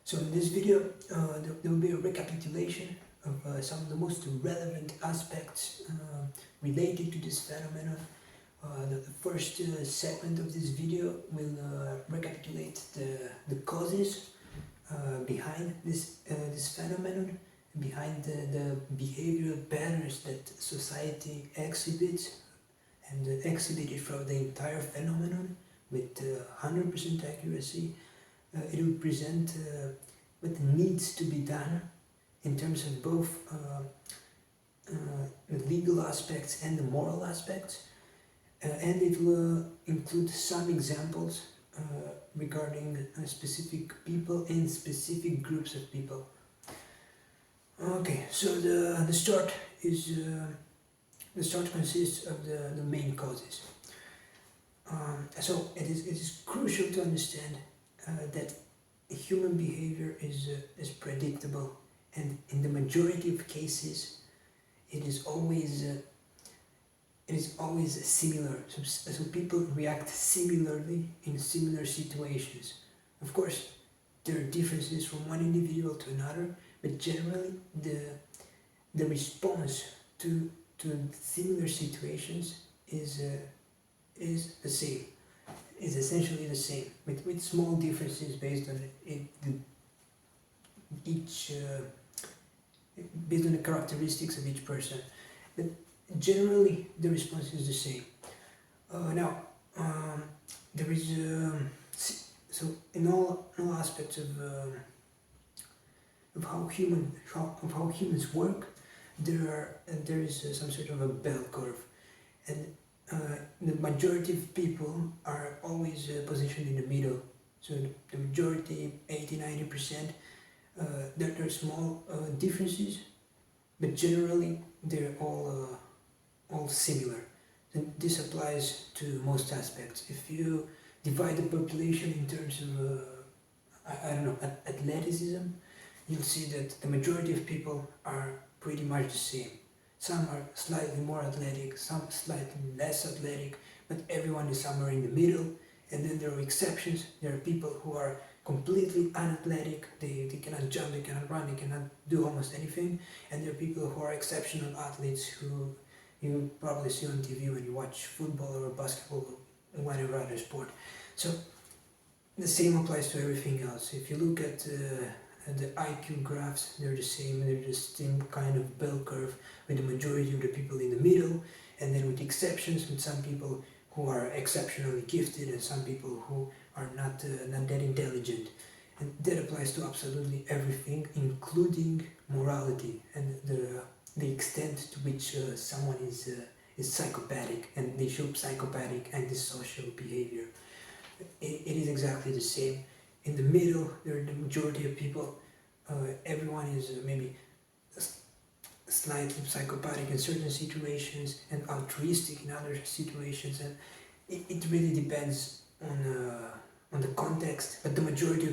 So in this video, there will be a recapitulation of some of the most relevant aspects related to this phenomenon. The first segment of this video will recapitulate the causes behind this phenomenon, behind the behavioral patterns that society exhibits and exhibited throughout the entire phenomenon with 100% accuracy. It will present what needs to be done in terms of both the legal aspects and the moral aspects, and it will include some examples regarding specific people and specific groups of people. Okay, so the start consists of the main causes. So it is crucial to understand that human behavior is predictable, and in the majority of cases it is always similar. So people react similarly in similar situations. Of course, there are differences from one individual to another, but generally the response to similar situations is the same. Is essentially the same, with small differences based on based on the characteristics of each person. But generally, the response is the same. Now, there is so in all aspects of how humans work, there is some sort of a bell curve, and the majority of people are always positioned in the middle. So the majority, 80-90%, there are small differences, but generally they're all similar. And this applies to most aspects. If you divide the population in terms of athleticism, you'll see that the majority of people are pretty much the same. Some are slightly more athletic, some slightly less athletic, but everyone is somewhere in the middle. And then there are exceptions. There are people who are completely unathletic. They cannot jump, they cannot run, they cannot do almost anything. And there are people who are exceptional athletes who you probably see on TV when you watch football or basketball or whatever other sport. So the same applies to everything else. If you look at the IQ graphs, they're the same. They're the same kind of bell curve, with the majority of the people in the middle, and then with exceptions, with some people who are exceptionally gifted and some people who are not that intelligent. And that applies to absolutely everything, including morality and the extent to which someone is psychopathic, and they show psychopathic antisocial behavior. It is exactly the same. In the middle, there are the majority of people. Everyone is maybe slightly psychopathic in certain situations and altruistic in other situations, and it really depends on the context. But the majority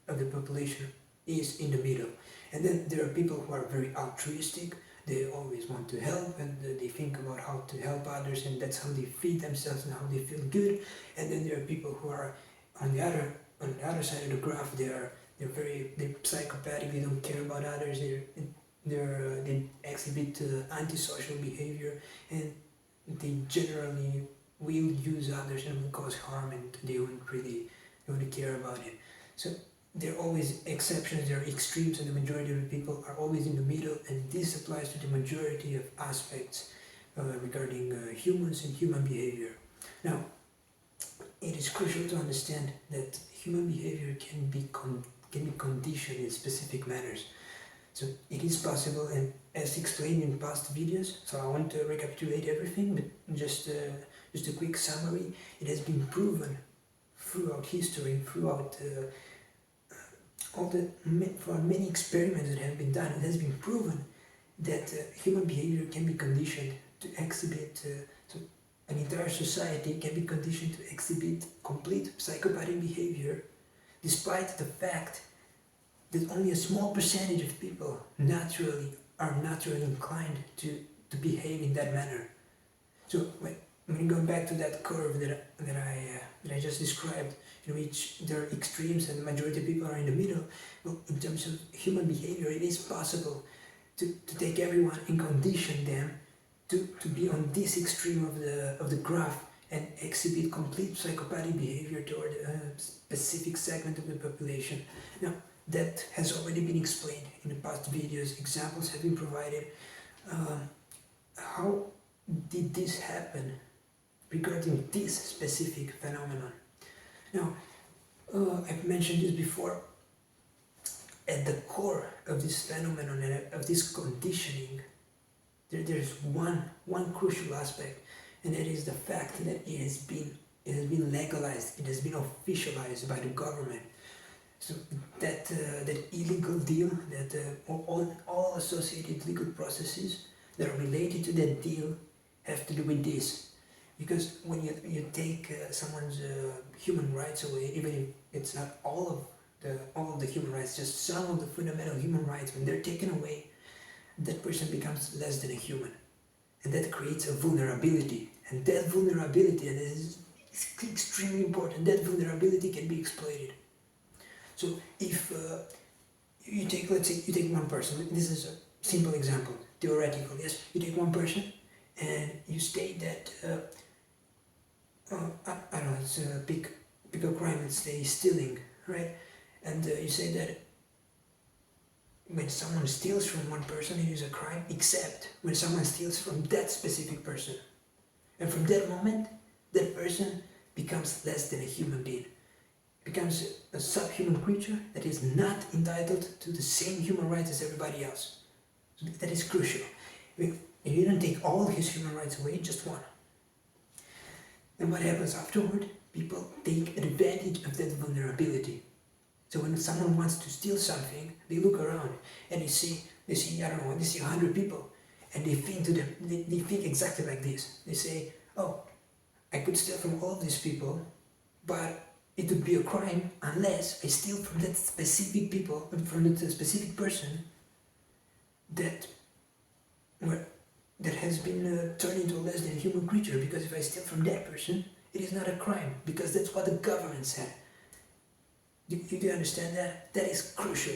of the population is in the middle. And then there are people who are very altruistic. They always want to help, and they think about how to help others, and that's how they feed themselves and how they feel good. And then there are people who are on the other side of the graph. They're psychopathic. They don't care about others. They exhibit antisocial behavior, and they generally will use others and will cause harm, and they won't care about it. So there are always exceptions. There are extremes, and the majority of the people are always in the middle. And this applies to the majority of aspects regarding humans and human behavior. Now, it is crucial to understand that human behavior can be conditioned in specific manners. So it is possible, and as explained in past videos, so I want to recapitulate everything, but just a quick summary. It has been proven throughout history, throughout for many experiments that have been done, it has been proven that human behavior can be conditioned to exhibit. So an entire society can be conditioned to exhibit complete psychopathic behavior, despite the fact that only a small percentage of people are naturally inclined to behave in that manner. So when going back to that curve that I just described, in which there are extremes and the majority of people are in the middle, well, in terms of human behavior, it is possible to take everyone and condition them to be on this extreme of the graph and exhibit complete psychopathic behavior toward a specific segment of the population. Now, that has already been explained in the past videos. Examples have been provided. How did this happen regarding this specific phenomenon? Now, I've mentioned this before. At the core of this phenomenon and of this conditioning, there's one crucial aspect, and that is the fact that it has been legalized, it has been officialized by the government. So that illegal deal, that all associated legal processes that are related to that deal have to do with this. Because when you take someone's human rights away, even if it's not all of the human rights, just some of the fundamental human rights, when they're taken away, that person becomes less than a human. And that creates a vulnerability. And that vulnerability, and this is extremely important, that vulnerability can be exploited. So if you take, let's say, you take one person, this is a simple example, theoretical, yes, you take one person and you state that, I don't know, it's a big crime, let's say stealing, right? And you say that when someone steals from one person, it is a crime, except when someone steals from that specific person. And from that moment, that person becomes less than a human being. Becomes a subhuman creature that is not entitled to the same human rights as everybody else. So that is crucial. If you don't take all his human rights away, just one. And what happens afterward? People take advantage of that vulnerability. So when someone wants to steal something, they look around and they see 100 people, and they think exactly like this. They say, oh, I could steal from all of these people, but it would be a crime unless I steal from that specific people, from that specific person that has been turned into a less than human creature. Because if I steal from that person, it is not a crime, because that's what the government said. Do you understand that? That is crucial.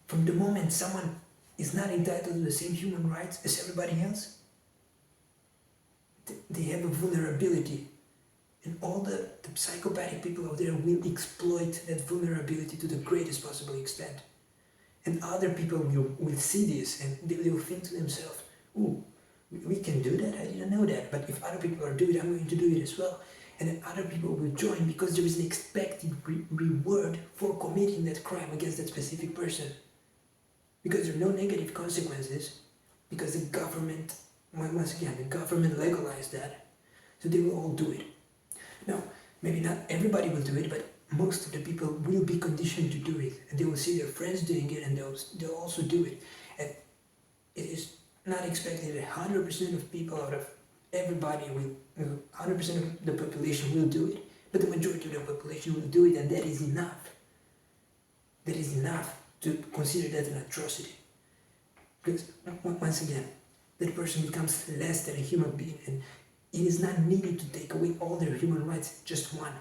From the moment someone is not entitled to the same human rights as everybody else, they have a vulnerability. And all the psychopathic people out there will exploit that vulnerability to the greatest possible extent. And other people will see this and they will think to themselves, ooh, we can do that? I didn't know that. But if other people are doing it, I'm going to do it as well. And then other people will join because there is an expected reward for committing that crime against that specific person. Because there are no negative consequences, because the government, once again, the government legalized that. So they will all do it. Now, maybe not everybody will do it, but most of the people will be conditioned to do it. And they will see their friends doing it, and they'll also do it. And it is not expected that 100% of people out of everybody will, 100% of the population will do it, but the majority of the population will do it, and that is enough. That is enough to consider that an atrocity. Because, once again, that person becomes less than a human being, and it is not needed to take away all their human rights, just one.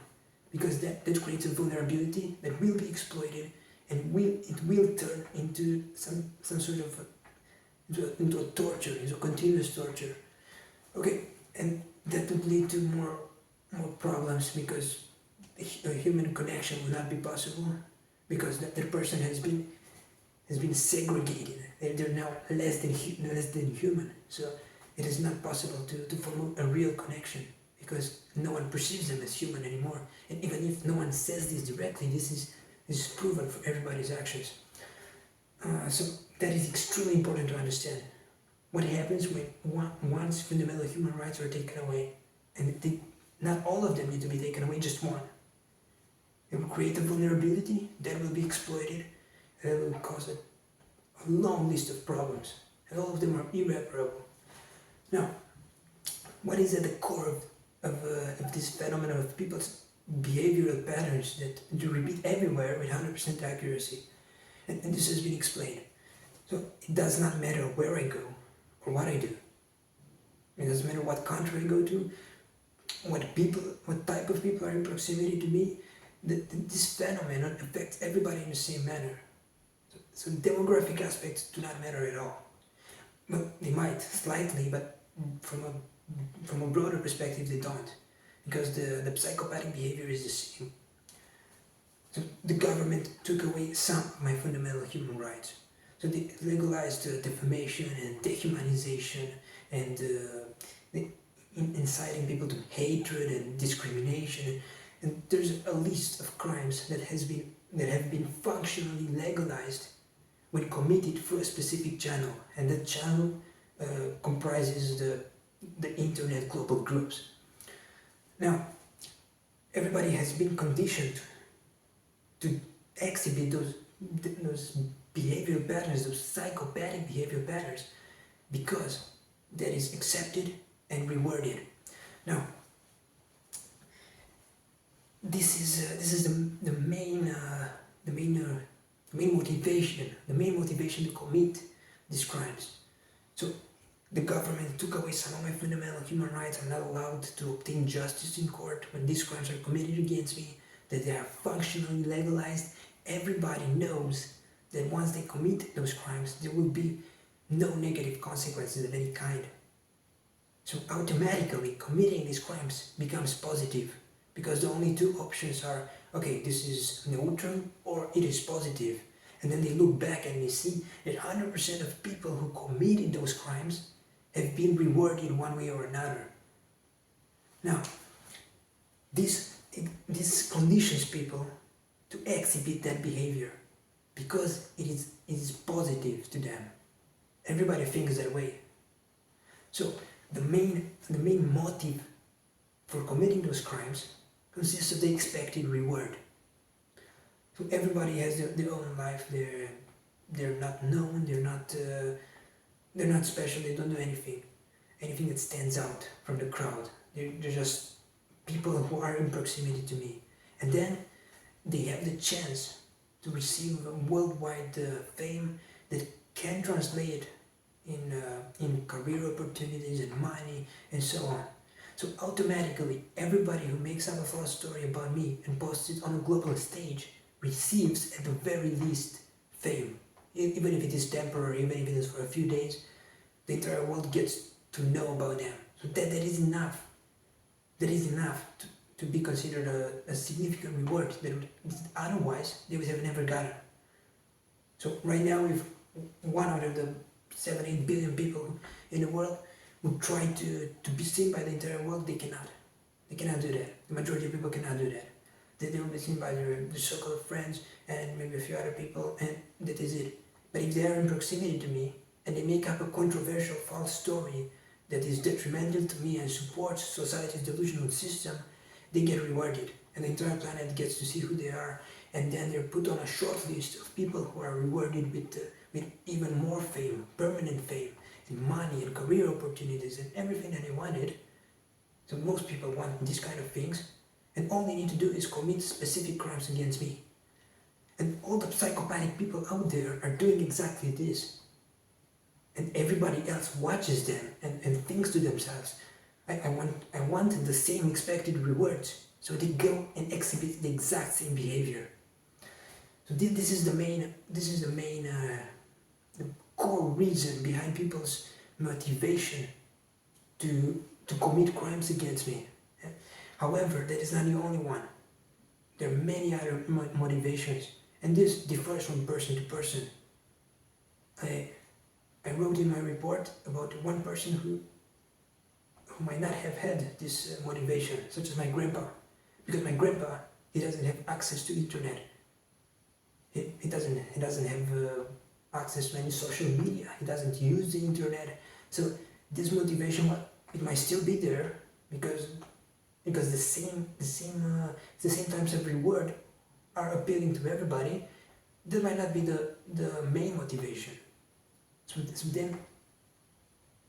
Because that creates a vulnerability that will be exploited, and it will turn into some sort of into a torture, into a continuous torture. Okay, and that would lead to more problems, because a human connection will not be possible, because that person has been segregated. They're now less than human. So it is not possible to form a real connection, because no one perceives them as human anymore. And even if no one says this directly, this is proven for everybody's actions. So that is extremely important to understand. What happens when one's fundamental human rights are taken away, and not all of them need to be taken away, just one. It will create a vulnerability that will be exploited, and it will cause a long list of problems, and all of them are irreparable. Now, what is at the core of this phenomenon of people's behavioral patterns that do repeat everywhere with 100% accuracy? And this has been explained. So it does not matter where I go or what I do. It doesn't matter what country I go to what type of people are in proximity to me, this phenomenon affects everybody in the same manner. So demographic aspects do not matter at all. Well, they might slightly, but from a broader perspective, they don't, because the psychopathic behavior is the same. So the government took away some of my fundamental human rights. So they legalized defamation and dehumanization and inciting people to hatred and discrimination. And there's a list of crimes that have been functionally legalized when committed through a specific channel, and that channel comprises the internet global groups. Now, everybody has been conditioned to exhibit those behavioral patterns, those psychopathic behavioral patterns, because that is accepted and rewarded. Now, this is the main motivation to commit these crimes. So the government took away some of my fundamental human rights. I'm not allowed to obtain justice in court when these crimes are committed against me, that they are functionally legalized. Everybody knows that once they commit those crimes, there will be no negative consequences of any kind. So automatically committing these crimes becomes positive, because the only two options are, okay, this is neutral or it is positive. And then they look back and they see that 100% of people who committed those crimes have been rewarded one way or another. Now, this conditions people to exhibit that behavior because it is positive to them. Everybody thinks that way. So the main motive for committing those crimes consists of the expected reward. So everybody has their own life. They're not known. They're not special. They don't do anything that stands out from the crowd. They're just people who are in proximity to me, and then they have the chance to receive worldwide fame that can translate in career opportunities and money and so on. So automatically, everybody who makes up a false story about me and posts it on a global stage receives, at the very least, fame. Even if it is temporary, even if it is for a few days, the entire world gets to know about them. So that is enough. That is enough to be considered a significant reward that otherwise they would have never gotten. So right now, if 1 out of the 7-8 billion people in the world would try to be seen by the entire world, they cannot. They cannot do that. The majority of people cannot do that. They will be seen by their circle of friends and maybe a few other people, and that is it. But if they are in proximity to me and they make up a controversial false story that is detrimental to me and supports society's delusional system, they get rewarded, and the entire planet gets to see who they are, and then they're put on a short list of people who are rewarded with even more fame, permanent fame, and money and career opportunities and everything that they wanted. So most people want these kind of things, and all they need to do is commit specific crimes against me. And all the psychopathic people out there are doing exactly this. And everybody else watches them and thinks to themselves, I want the same expected rewards. So they go and exhibit the exact same behavior. So this is the core reason behind people's motivation to commit crimes against me. However, that is not the only one. There are many other motivations, and this differs from person to person. I wrote in my report about one person who might not have had this motivation, such as my grandpa. Because my grandpa, he doesn't have access to internet. He doesn't have access to any social media. He doesn't use the internet. So this motivation, it might still be there because the same types of reward are appealing to everybody. That might not be the main motivation. So then,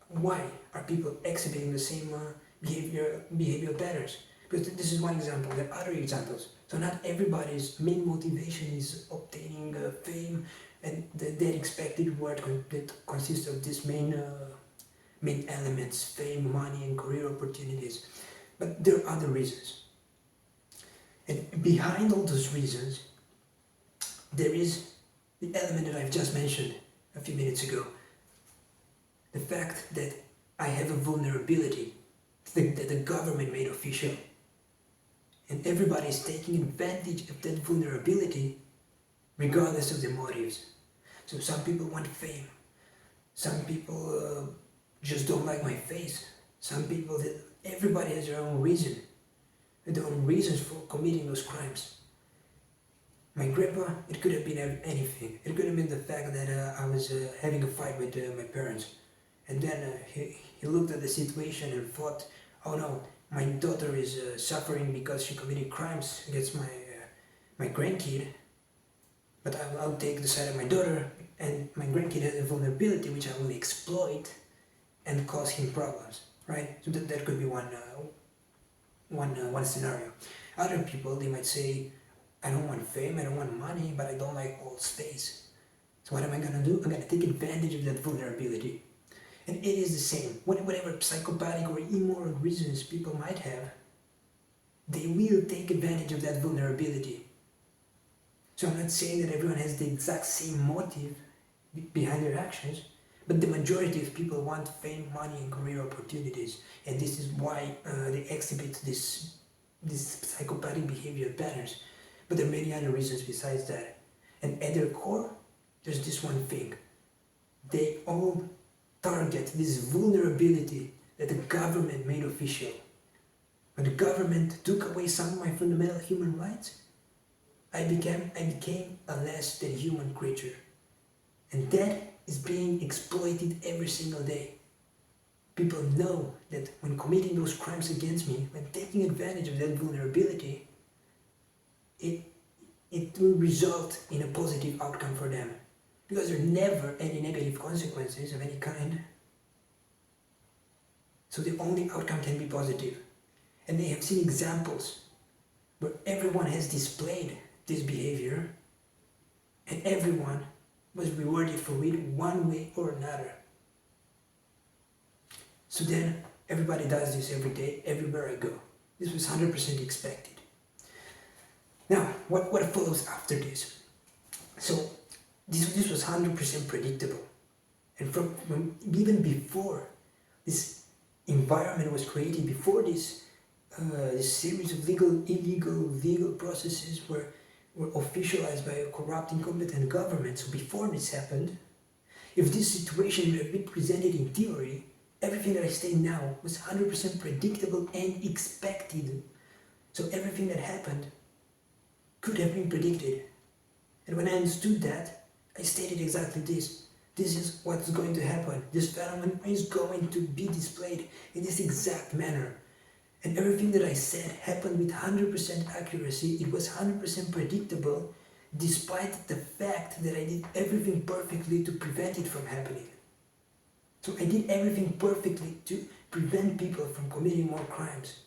why are people exhibiting the same behavioral patterns? Because this is one example. There are other examples. So not everybody's main motivation is obtaining fame and their expected reward that consists of these main elements: fame, money, and career opportunities. But there are other reasons. And behind all those reasons, there is the element that I've just mentioned a few minutes ago. The fact that I have a vulnerability that the government made official. And everybody is taking advantage of that vulnerability regardless of their motives. So some people want fame. Some people just don't like my face. Some people, everybody has their own reason. Their own reasons for committing those crimes. My grandpa, it could have been anything. It could have been the fact that I was having a fight with my parents. And then he looked at the situation and thought, oh no, my daughter is suffering because she committed crimes against my grandkid. But I'll take the side of my daughter, and my grandkid has a vulnerability which I will exploit and cause him problems, right? So that could be one scenario. Other people, they might say, I don't want fame, I don't want money, but I don't like old space. So what am I gonna do? I'm gonna take advantage of that vulnerability. And it is the same. Whatever psychopathic or immoral reasons people might have, they will take advantage of that vulnerability. So I'm not saying that everyone has the exact same motive behind their actions, but the majority of people want fame, money, and career opportunities. And this is why they exhibit this psychopathic behavior patterns. But there are many other reasons besides that. And at their core, there's this one thing. They all target this vulnerability that the government made official. When the government took away some of my fundamental human rights, I became a less than human creature. And that is being exploited every single day. People know that when committing those crimes against me, when taking advantage of that vulnerability, it will result in a positive outcome for them. Because there are never any negative consequences of any kind. So the only outcome can be positive. And they have seen examples where everyone has displayed this behavior and everyone was rewarded for it one way or another. So then everybody does this every day, everywhere I go. This was 100% expected. Now, what follows after this? So this was 100% predictable. And from even before this environment was created, before this series of illegal processes were officialized by a corrupt, incompetent government, so before this happened, if this situation would have been presented in theory, everything that I say now was 100% predictable and expected. So everything that happened could have been predicted. And when I understood that, I stated exactly this. This is what's going to happen. This phenomenon is going to be displayed in this exact manner. And everything that I said happened with 100% accuracy. It was 100% predictable, despite the fact that I did everything perfectly to prevent it from happening. So I did everything perfectly to prevent people from committing more crimes.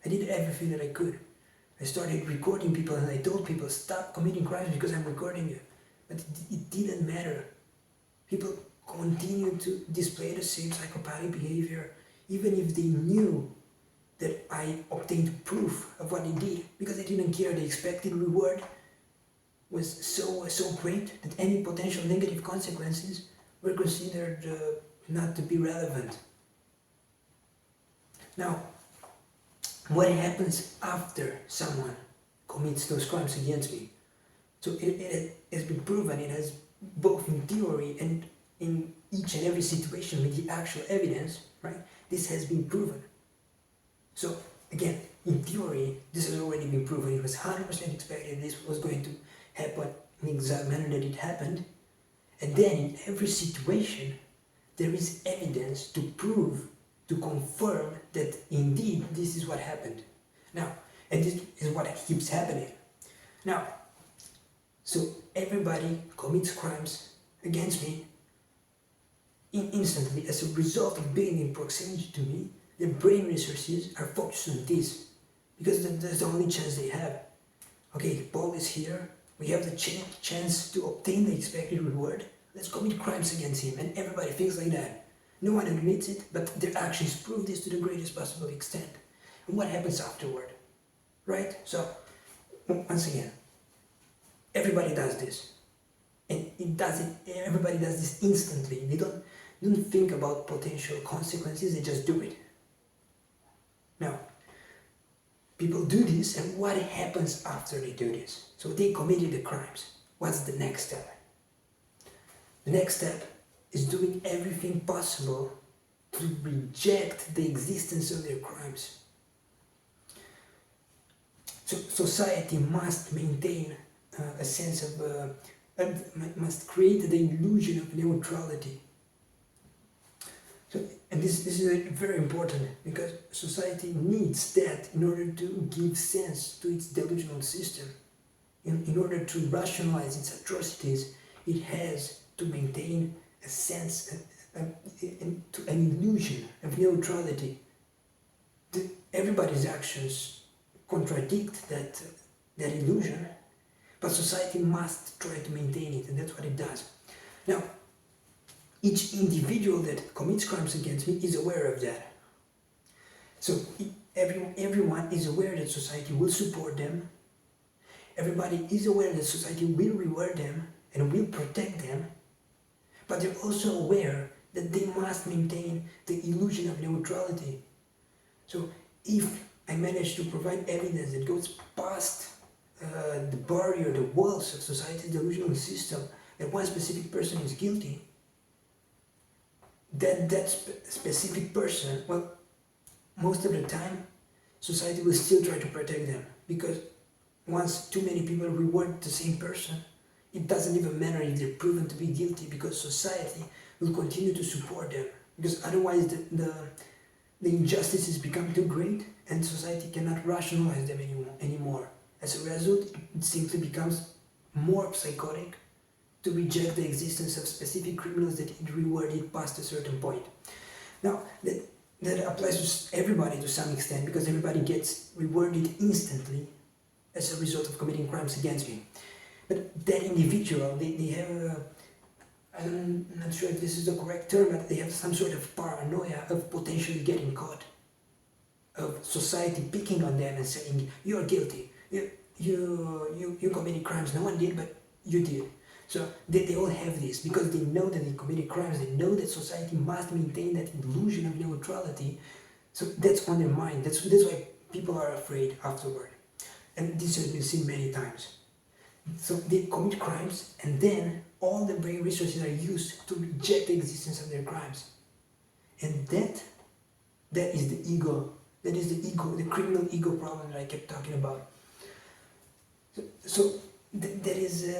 I did everything that I could. I started recording people and I told people, stop committing crimes because I'm recording you. But it didn't matter. People continued to display the same psychopathic behavior, even if they knew that I obtained proof of what they did, because they didn't care. The expected reward was so great that any potential negative consequences were considered not to be relevant. Now, what happens after someone commits those crimes against me? So it has been proven, it has both in theory and in each and every situation with the actual evidence, right? This has been proven. So again, in theory, this has already been proven. It was 100% expected this was going to happen in the exact manner that it happened. And then in every situation, there is evidence to prove, to confirm that indeed this is what happened. Now, and this is what keeps happening. Now, so everybody commits crimes against me instantly as a result of being in proximity to me. Their brain resources are focused on this because that's the only chance they have. Okay, Paul is here. We have the chance to obtain the expected reward. Let's commit crimes against him. And everybody thinks like that. No one admits it, but their actions prove this to the greatest possible extent. and what happens afterward, right? So, once again, everybody does this. And everybody does this instantly. They don't think about potential consequences, they just do it. Now, people do this, and what happens after they do this? So they committed the crimes. What's the next step? The next step is doing everything possible to reject the existence of their crimes. So society must maintain a sense of, must create the illusion of neutrality. So, and this is very important, because society needs that in order to give sense to its delusional system. In order to rationalize its atrocities, it has to maintain a sense, an illusion of neutrality. Everybody's actions contradict that illusion, but society must try to maintain it, and that's what it does. Now, each individual that commits crimes against me is aware of that. So everyone is aware that society will support them. Everybody is aware that society will reward them and will protect them, but they're also aware that they must maintain the illusion of neutrality. So if I manage to provide evidence that goes past the barrier, the walls of society's delusional system, that one specific person is guilty, that specific person, well, most of the time, society will still try to protect them, because once too many people reward the same person, it doesn't even matter if they're proven to be guilty, because society will continue to support them, because otherwise the injustices become too great and society cannot rationalize them anymore. As a result, it simply becomes more psychotic to reject the existence of specific criminals that it rewarded past a certain point. Now, that applies to everybody to some extent, because everybody gets rewarded instantly as a result of committing crimes against me. But that individual, they have I'm not sure if this is the correct term, but they have some sort of paranoia of potentially getting caught, of society picking on them and saying, you're guilty, you committed crimes, no one did, but you did. So they all have this, because they know that they committed crimes, they know that society must maintain that illusion of neutrality, so that's on their mind, that's why people are afraid afterward. And this has been seen many times. So they commit crimes, and then all the brain resources are used to reject the existence of their crimes. And that is the ego. That is the criminal ego problem that I kept talking about. So that is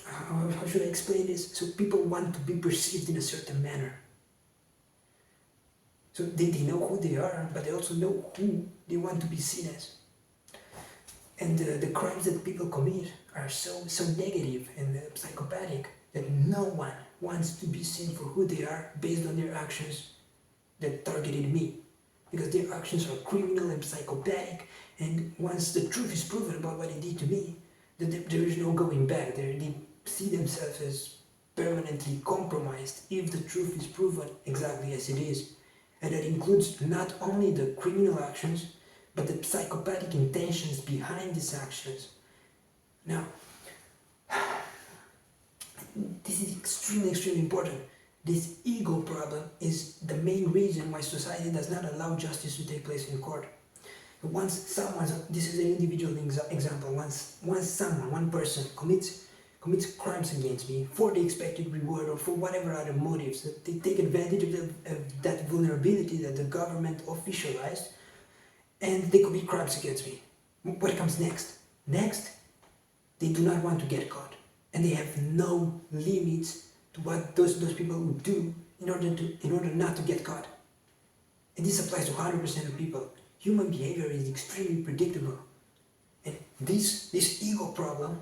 how should I explain this? So people want to be perceived in a certain manner. So they know who they are, but they also know who they want to be seen as. And the crimes that people commit are so negative and psychopathic that no one wants to be seen for who they are based on their actions that targeted me. Because their actions are criminal and psychopathic, and once the truth is proven about what they did to me, there is no going back. They see themselves as permanently compromised if the truth is proven exactly as it is. And that includes not only the criminal actions, but the psychopathic intentions behind these actions. Now, this is extremely important. This ego problem is the main reason why society does not allow justice to take place in court. Once someone, this is an individual example, once one person commits crimes against me for the expected reward or for whatever other motives, they take advantage of that vulnerability that the government officialized, and they commit crimes against me. What comes next? Next, they do not want to get caught, and they have no limits to what those people would do in order not to get caught. And this applies to 100% of people. Human behavior is extremely predictable, and this ego problem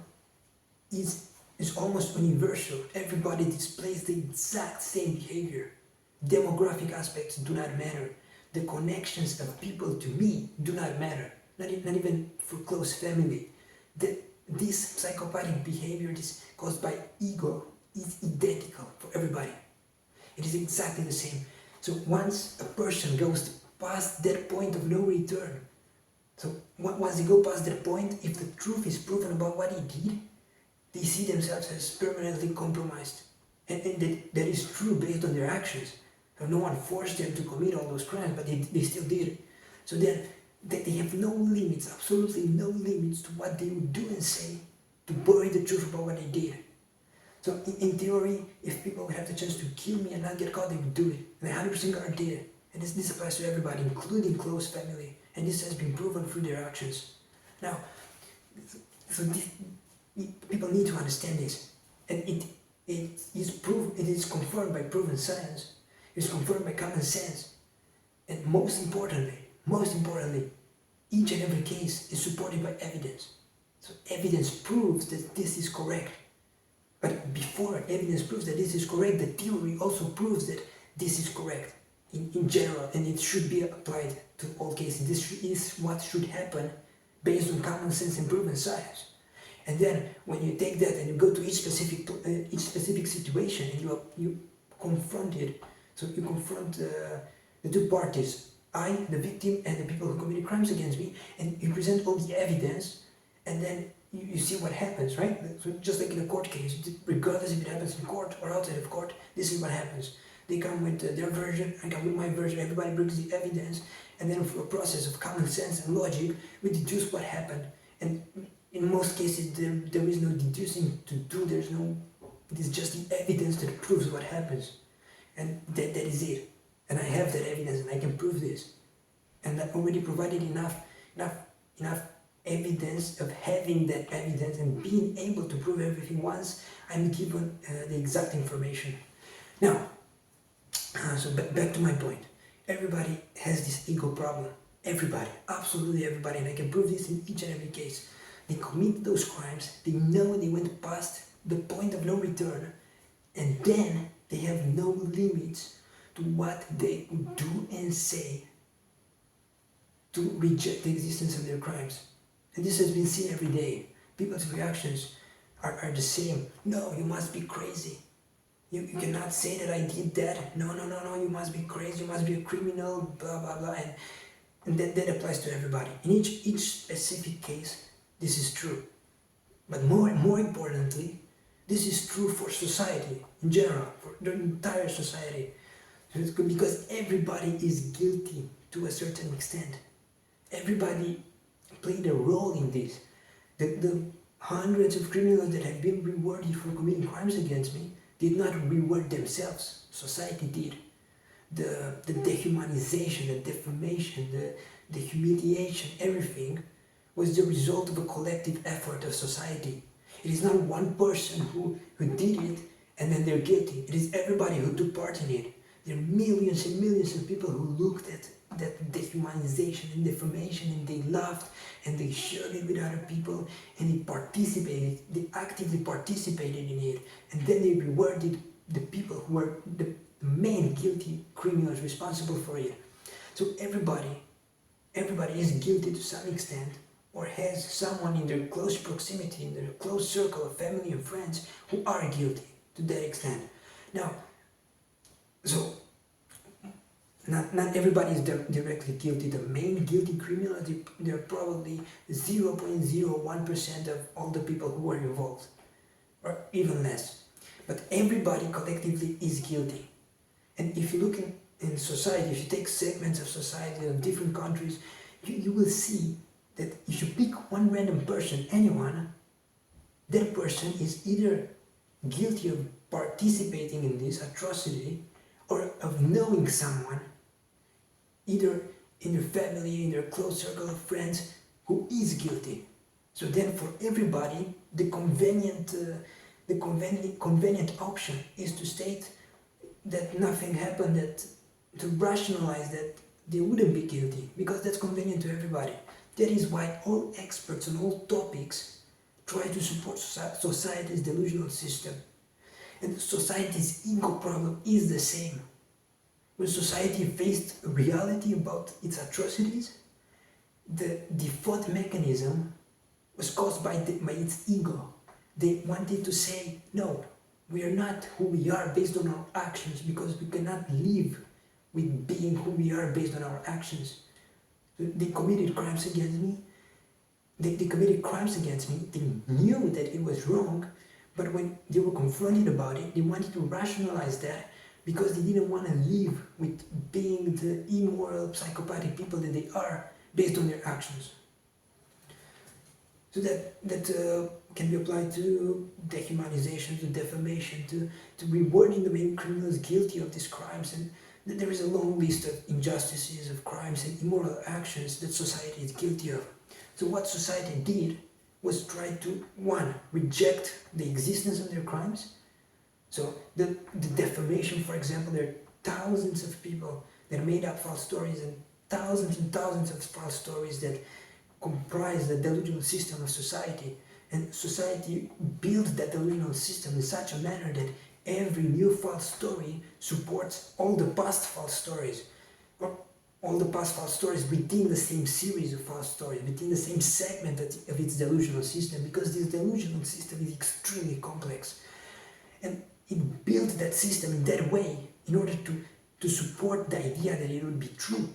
is almost universal. Everybody displays the exact same behavior. Demographic aspects do not matter. The connections of people to me do not matter, not even for close family. This psychopathic behavior is caused by ego is identical for everybody. It is exactly the same. So once a person goes past that point of no return. So once they go past that point, if the truth is proven about what he did, they see themselves as permanently compromised. And that is true based on their actions. So no one forced them to commit all those crimes, but they still did it. So then they have no limits, absolutely no limits to what they would do and say to bury the truth about what they did. So in theory, if people would have the chance to kill me and not get caught, they would do it. And they 100% guarantee it. And this applies to everybody, including close family. And this has been proven through their actions. Now, people need to understand this. And it is confirmed by proven science. It's confirmed by common sense. And most importantly, each and every case is supported by evidence. So evidence proves that this is correct. But before evidence proves that this is correct, the theory also proves that this is correct in general, and it should be applied to all cases. This is what should happen based on common sense and proven science. And then when you take that and you go to each specific situation and you confront it, so you confront the two parties, I, the victim, and the people who committed crimes against me, and you present all the evidence, and then you see what happens, right? So just like in a court case, regardless if it happens in court or outside of court, this is what happens. They come with their version, I come with my version, everybody brings the evidence, and then through a process of common sense and logic, we deduce what happened. And in most cases, there is no deducing to do, it is just the evidence that proves what happens. And that is it. And I have that evidence and I can prove this. And I've already provided enough evidence of having that evidence and being able to prove everything once I'm given the exact information. Now, so back to my point. Everybody has this ego problem. Everybody, absolutely everybody, and I can prove this in each and every case. They commit those crimes, they know they went past the point of no return, and then they have no limits to what they would do and say to reject the existence of their crimes. And this has been seen every day. People's reactions are the same. No, you must be crazy. You cannot say that I did that. No, you must be crazy, you must be a criminal, blah, blah, blah. And that applies to everybody. In each specific case, this is true. But more importantly, this is true for society in general, for the entire society. Because everybody is guilty to a certain extent. Everybody played a role in this. The hundreds of criminals that have been rewarded for committing crimes against me did not reward themselves. Society did. The dehumanization, the defamation, the humiliation, everything was the result of a collective effort of society. It is not one person who did it and then they're guilty. It is everybody who took part in it. There are millions and millions of people who looked at that dehumanization and defamation and they laughed and they shared it with other people and they actively participated in it, and then they rewarded the people who were the main guilty criminals responsible for it. So everybody is guilty to some extent, or has someone in their close proximity, in their close circle of family and friends who are guilty to that extent. Now, so not everybody is directly guilty. The main guilty criminals, they're probably 0.01% of all the people who were involved, or even less. But everybody collectively is guilty. And if you look in society, if you take segments of society of different countries, you will see that if you pick one random person, anyone, that person is either guilty of participating in this atrocity or of knowing someone, either in their family, in their close circle of friends, who is guilty. So then for everybody, the convenient option is to state that nothing happened, that to rationalize that they wouldn't be guilty, because that's convenient to everybody. That is why all experts on all topics try to support society's delusional system. And society's ego problem is the same. When society faced reality about its atrocities, the default mechanism was caused by its ego. They wanted to say, no, we are not who we are based on our actions, because we cannot live with being who we are based on our actions. So they committed crimes against me. They committed crimes against me. They knew that it was wrong, but when they were confronted about it, they wanted to rationalize that because they didn't want to live with being the immoral, psychopathic people that they are based on their actions. So that can be applied to dehumanization, to defamation, to rewarding the main criminals guilty of these crimes. And there is a long list of injustices, of crimes and immoral actions that society is guilty of. So what society did was try to, one, reject the existence of their crimes. So the defamation, for example, there are thousands of people that made up false stories and thousands of false stories that comprise the delusional system of society. And society built that delusional system in such a manner that every new false story supports all the past false stories. Or all the past false stories within the same series of false stories, within the same segment of its delusional system, because this delusional system is extremely complex. And it built that system in that way in order to support the idea that it would be true.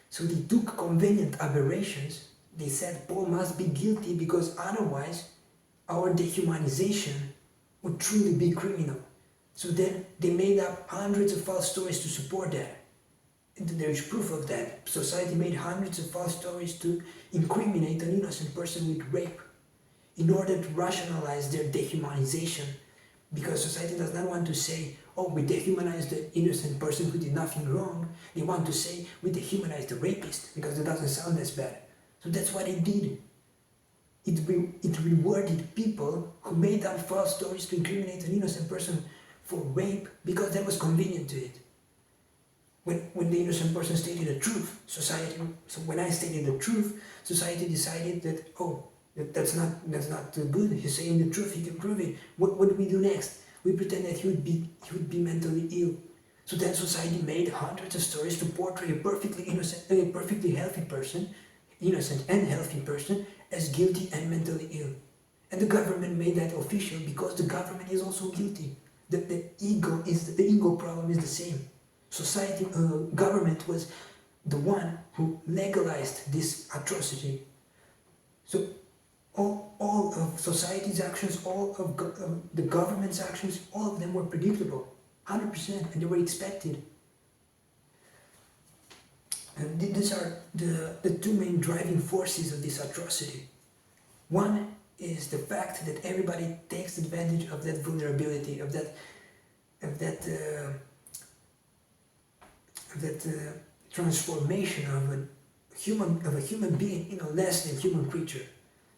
So they took convenient aberrations. They said Paul must be guilty because otherwise our dehumanization would truly be criminal. So then they made up hundreds of false stories to support that. And there is proof of that. Society made hundreds of false stories to incriminate an innocent person with rape in order to rationalize their dehumanization, because society does not want to say, oh, we dehumanized the innocent person who did nothing wrong. They want to say we dehumanized the rapist because it doesn't sound as bad. So that's what it did. It rewarded people who made up false stories to incriminate an innocent person for rape because that was convenient to it. When the innocent person stated the truth, so when I stated the truth, society decided that, oh, that's not good. He's saying the truth, he can prove it. What do we do next? We pretend that he would be mentally ill. So then society made hundreds of stories to portray a perfectly innocent, a perfectly healthy person, innocent and healthy person, as guilty and mentally ill. And the government made that official because the government is also guilty. The ego problem is the same. Government was the one who legalized this atrocity. So all of society's actions, all of the government's actions, all of them were predictable, 100%, and they were expected. And these are the two main driving forces of this atrocity. One is the fact that everybody takes advantage of that vulnerability, of that transformation of a human being in a less than human creature.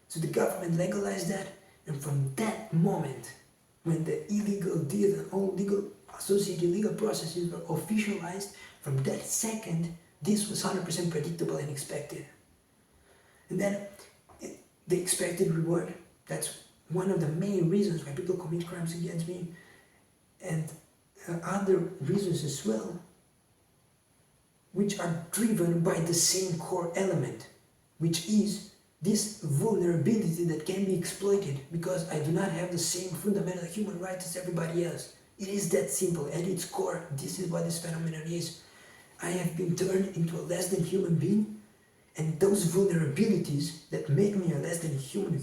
So the government legalized that, and from that moment, when the illegal deal and all legal associated legal processes were officialized, from that second, this was 100% predictable and expected. And then the expected reward, that's one of the main reasons why people commit crimes against me, and other reasons as well, which are driven by the same core element, which is this vulnerability that can be exploited because I do not have the same fundamental human rights as everybody else. It is that simple. At its core, this is what this phenomenon is. I have been turned into a less than human being, and those vulnerabilities that make me a less than human,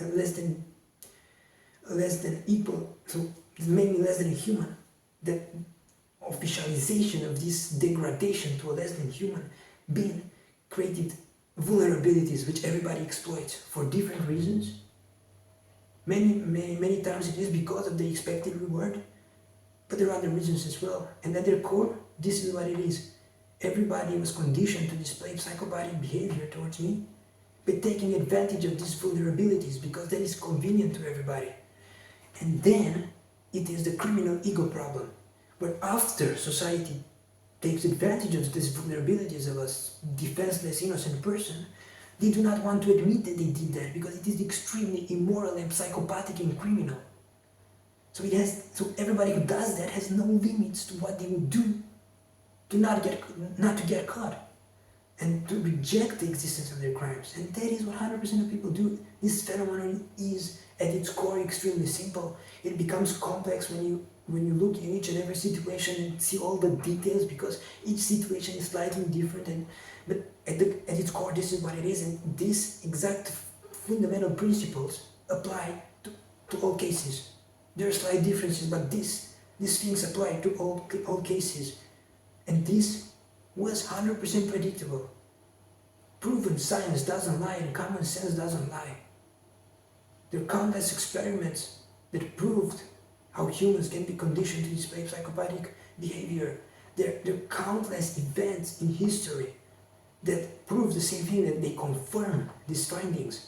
less than equal, so that make me less than a human, that officialization of this degradation to a less than human being created vulnerabilities which everybody exploits for different reasons. Many times it is because of the expected reward, but there are other reasons as well. And at their core, this is what it is. Everybody was conditioned to display psychopathic behavior towards me by taking advantage of these vulnerabilities because that is convenient to everybody. And then it is the criminal ego problem, where after society takes advantage of these vulnerabilities of a defenseless, innocent person, they do not want to admit that they did that because it is extremely immoral and psychopathic and criminal. So everybody who does that has no limits to what they would do to not to get caught and to reject the existence of their crimes. And that is what 100% of people do. This phenomenon is at its core extremely simple. It becomes complex when you when you look in each and every situation and see all the details, because each situation is slightly different, but at its core this is what it is, and these exact fundamental principles apply to all cases. There are slight differences, but these things apply to all cases, and this was 100% predictable. Proven science doesn't lie and common sense doesn't lie. There are countless experiments that proved how humans can be conditioned to display psychopathic behavior. There are countless events in history that prove the same thing, that they confirm these findings.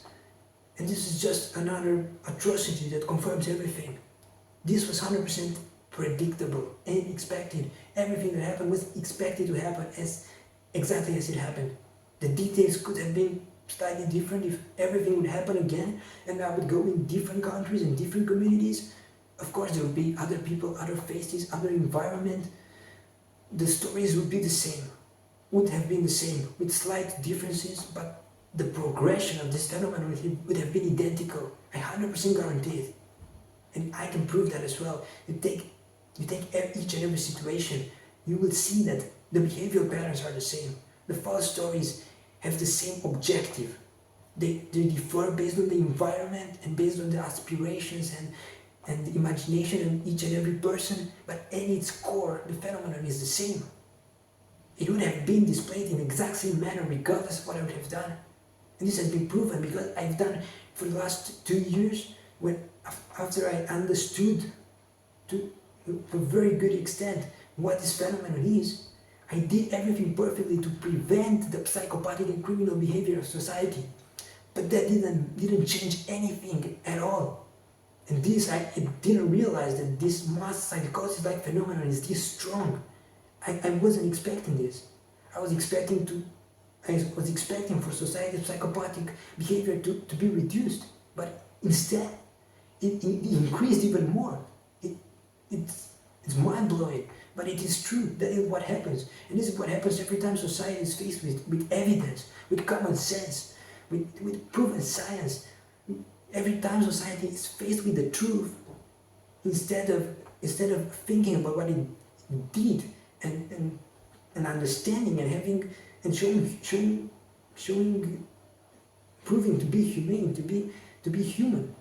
And this is just another atrocity that confirms everything. This was 100% predictable and expected. Everything that happened was expected to happen exactly as it happened. The details could have been slightly different if everything would happen again and I would go in different countries and different communities. Of course there would be other people, other faces, other environment. The stories would be the same, would have been the same, with slight differences, but the progression of this phenomenon would have been identical. I 100% guarantee it. And I can prove that as well. You take each and every situation, you will see that the behavioral patterns are the same. The false stories have the same objective. They differ based on the environment and based on the aspirations and the imagination of each and every person, but at its core, the phenomenon is the same. It would have been displayed in the exact same manner regardless of what I would have done. And this has been proven because I've done for the last 2 years, after I understood to a very good extent what this phenomenon is, I did everything perfectly to prevent the psychopathic and criminal behavior of society. But that didn't change anything at all. And I didn't realize that this mass psychosis-like phenomenon is this strong. I wasn't expecting this. I was expecting for society's psychopathic behavior to be reduced, but instead it increased even more. It's mind-blowing, but it is true. That is what happens. And this is what happens every time society is faced with evidence, with common sense, with proven science. Every time society is faced with the truth, instead of thinking about what it did and understanding and having and showing proving to be humane, to be human,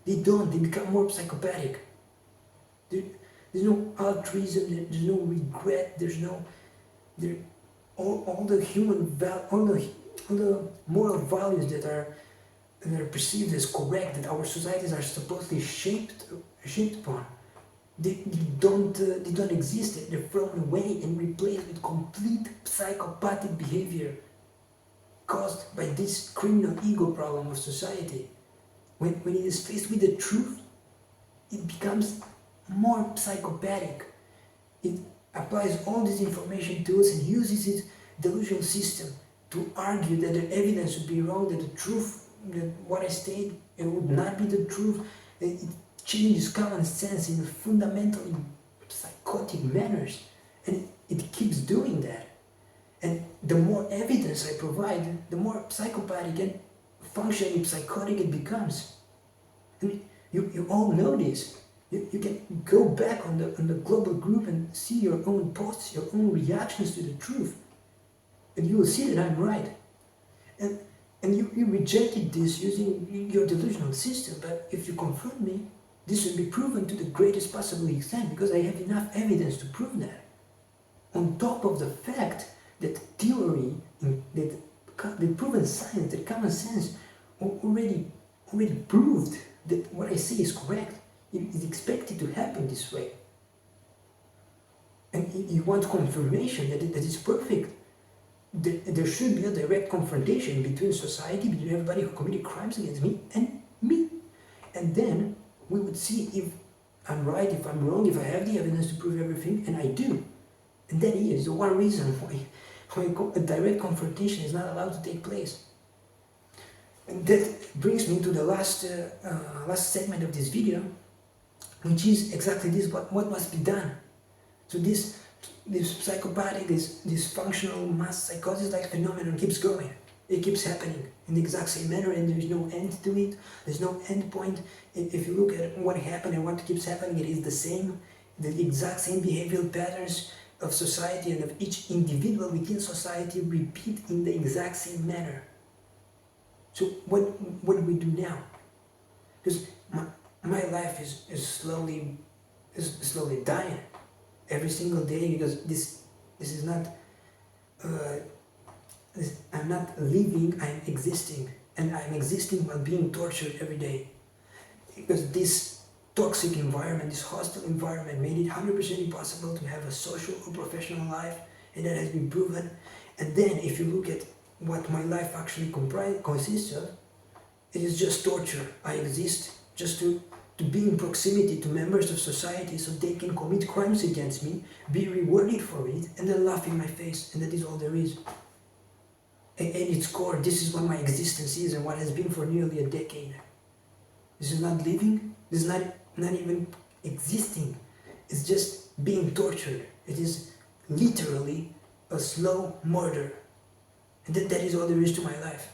they become more psychopathic. There's no altruism, there's no regret, all the moral values that are perceived as correct, that our societies are supposedly shaped upon, they don't exist. They're thrown away and replaced with complete psychopathic behavior caused by this criminal ego problem of society. When it is faced with the truth, it becomes more psychopathic. It applies all these information tools and uses its delusional system to argue that the evidence would be wrong, that the truth, that what I state, it would not be the truth. It changes common sense in fundamentally psychotic manners, and it keeps doing that. And the more evidence I provide, the more psychopathic and functionally psychotic it becomes. I mean, you all know this. You can go back on the global group and see your own posts, your own reactions to the truth, and you will see that I'm right. And you rejected this using your delusional system, but if you confront me, this will be proven to the greatest possible extent because I have enough evidence to prove that. On top of the fact that theory, that proven science, that common sense already proved that what I say is correct. It is expected to happen this way. And you want confirmation that is perfect. There should be a direct confrontation between society, between everybody who committed crimes against me. And then we would see if I'm right, if I'm wrong, if I have the evidence to prove everything, and I do. And that is the one reason why a direct confrontation is not allowed to take place. And that brings me to the last segment of this video, which is exactly this: what must be done. So this psychopathic, this functional mass psychosis-like phenomenon keeps going. It keeps happening in the exact same manner, and there is no end to it. There's no end point. If you look at what happened and what keeps happening, it is the same. the exact same behavioral patterns of society and of each individual within society repeat in the exact same manner. So what do we do now? Because my life is slowly dying every single day, because this is not I'm not living, I'm existing, and I'm existing while being tortured every day, because this toxic environment, this hostile environment made it 100% impossible to have a social or professional life, and that has been proven. And then if you look at what my life actually consists of, it is just torture. I exist just to be in proximity to members of society so they can commit crimes against me, be rewarded for it, and then laugh in my face, and that is all there is. At its core, this is what my existence is and what has been for nearly a decade. This is not living, this is not even existing. It's just being tortured. It is literally a slow murder. And that is all there is to my life.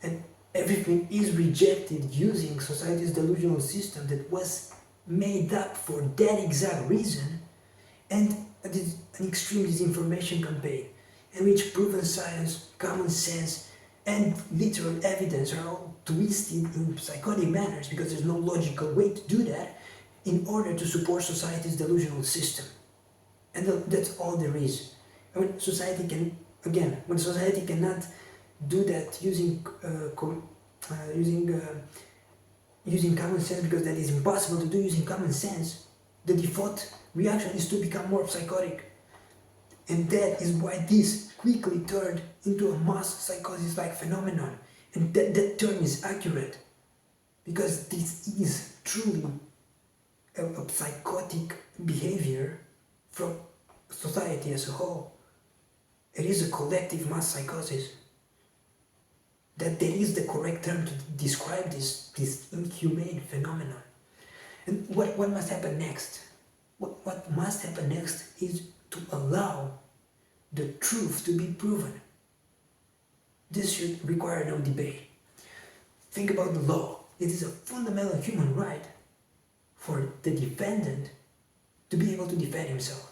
And everything is rejected using society's delusional system that was made up for that exact reason, and an extreme disinformation campaign in which proven science, common sense, and literal evidence are all twisted in psychotic manners, because there's no logical way to do that, in order to support society's delusional system. And that's all there is. And when society cannot do that using common sense, because that is impossible to do using common sense, the default reaction is to become more psychotic. And that is why this quickly turned into a mass psychosis-like phenomenon. And that term is accurate, because this is truly a psychotic behavior from society as a whole. It is a collective mass psychosis. That is the correct term to describe this inhumane phenomenon. And what must happen next? What must happen next is to allow the truth to be proven. This should require no debate. Think about the law. It is a fundamental human right for the defendant to be able to defend himself.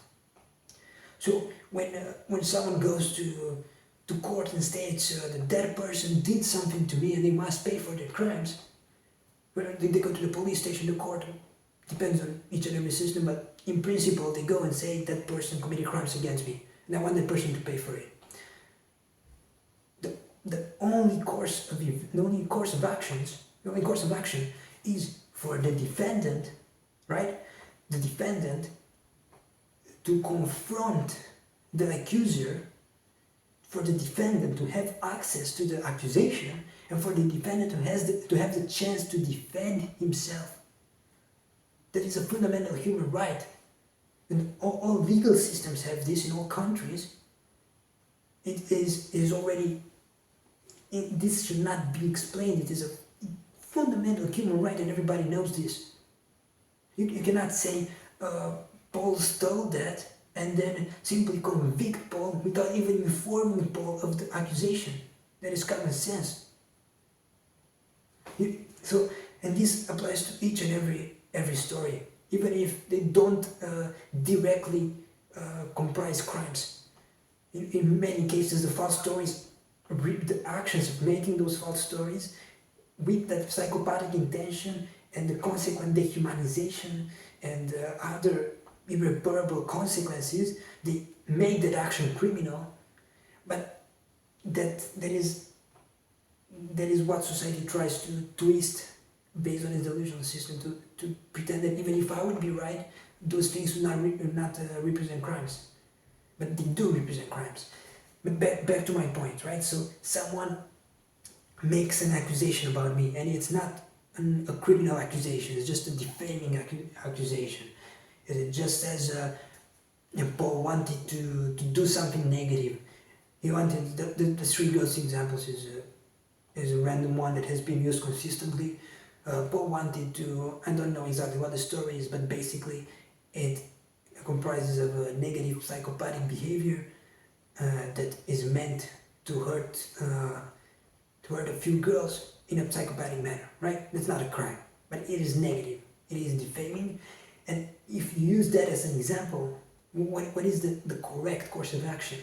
So when someone goes to court and states that person did something to me and they must pay for their crimes, whether they go to the police station, the court, depends on each and every system, but in principle they go and say that person committed crimes against me and I want that person to pay for it. The only course of action is for the defendant, right? The defendant to confront the accuser, for the defendant to have access to the accusation, and for the defendant to have the chance to defend himself. That is a fundamental human right. And all legal systems have this in all countries. It is already, this should not be explained. It is a fundamental human right and everybody knows this. You cannot say Paul stole that and then simply convict Paul without even informing Paul of the accusation. That is common sense. And this applies to each and every story, even if they don't directly comprise crimes. In many cases, the false stories reap the actions of making those false stories with that psychopathic intention and the consequent dehumanization and other irreparable consequences. They make that action criminal, but that is what society tries to twist based on its delusional system, to pretend that even if I would be right, those things would not represent crimes. But they do represent crimes. But back to my point, right? So someone makes an accusation about me, and it's not a criminal accusation, it's just a defaming accusation. It just says Paul wanted to do something negative. He wanted, the three ghost examples is a random one that has been used consistently. Paul wanted to, I don't know exactly what the story is, but basically it comprises of a negative psychopathic behavior that is meant to hurt a few girls in a psychopathic manner, right? That's not a crime, but it is negative. It is defaming, And if you use that as an example, what is the correct course of action?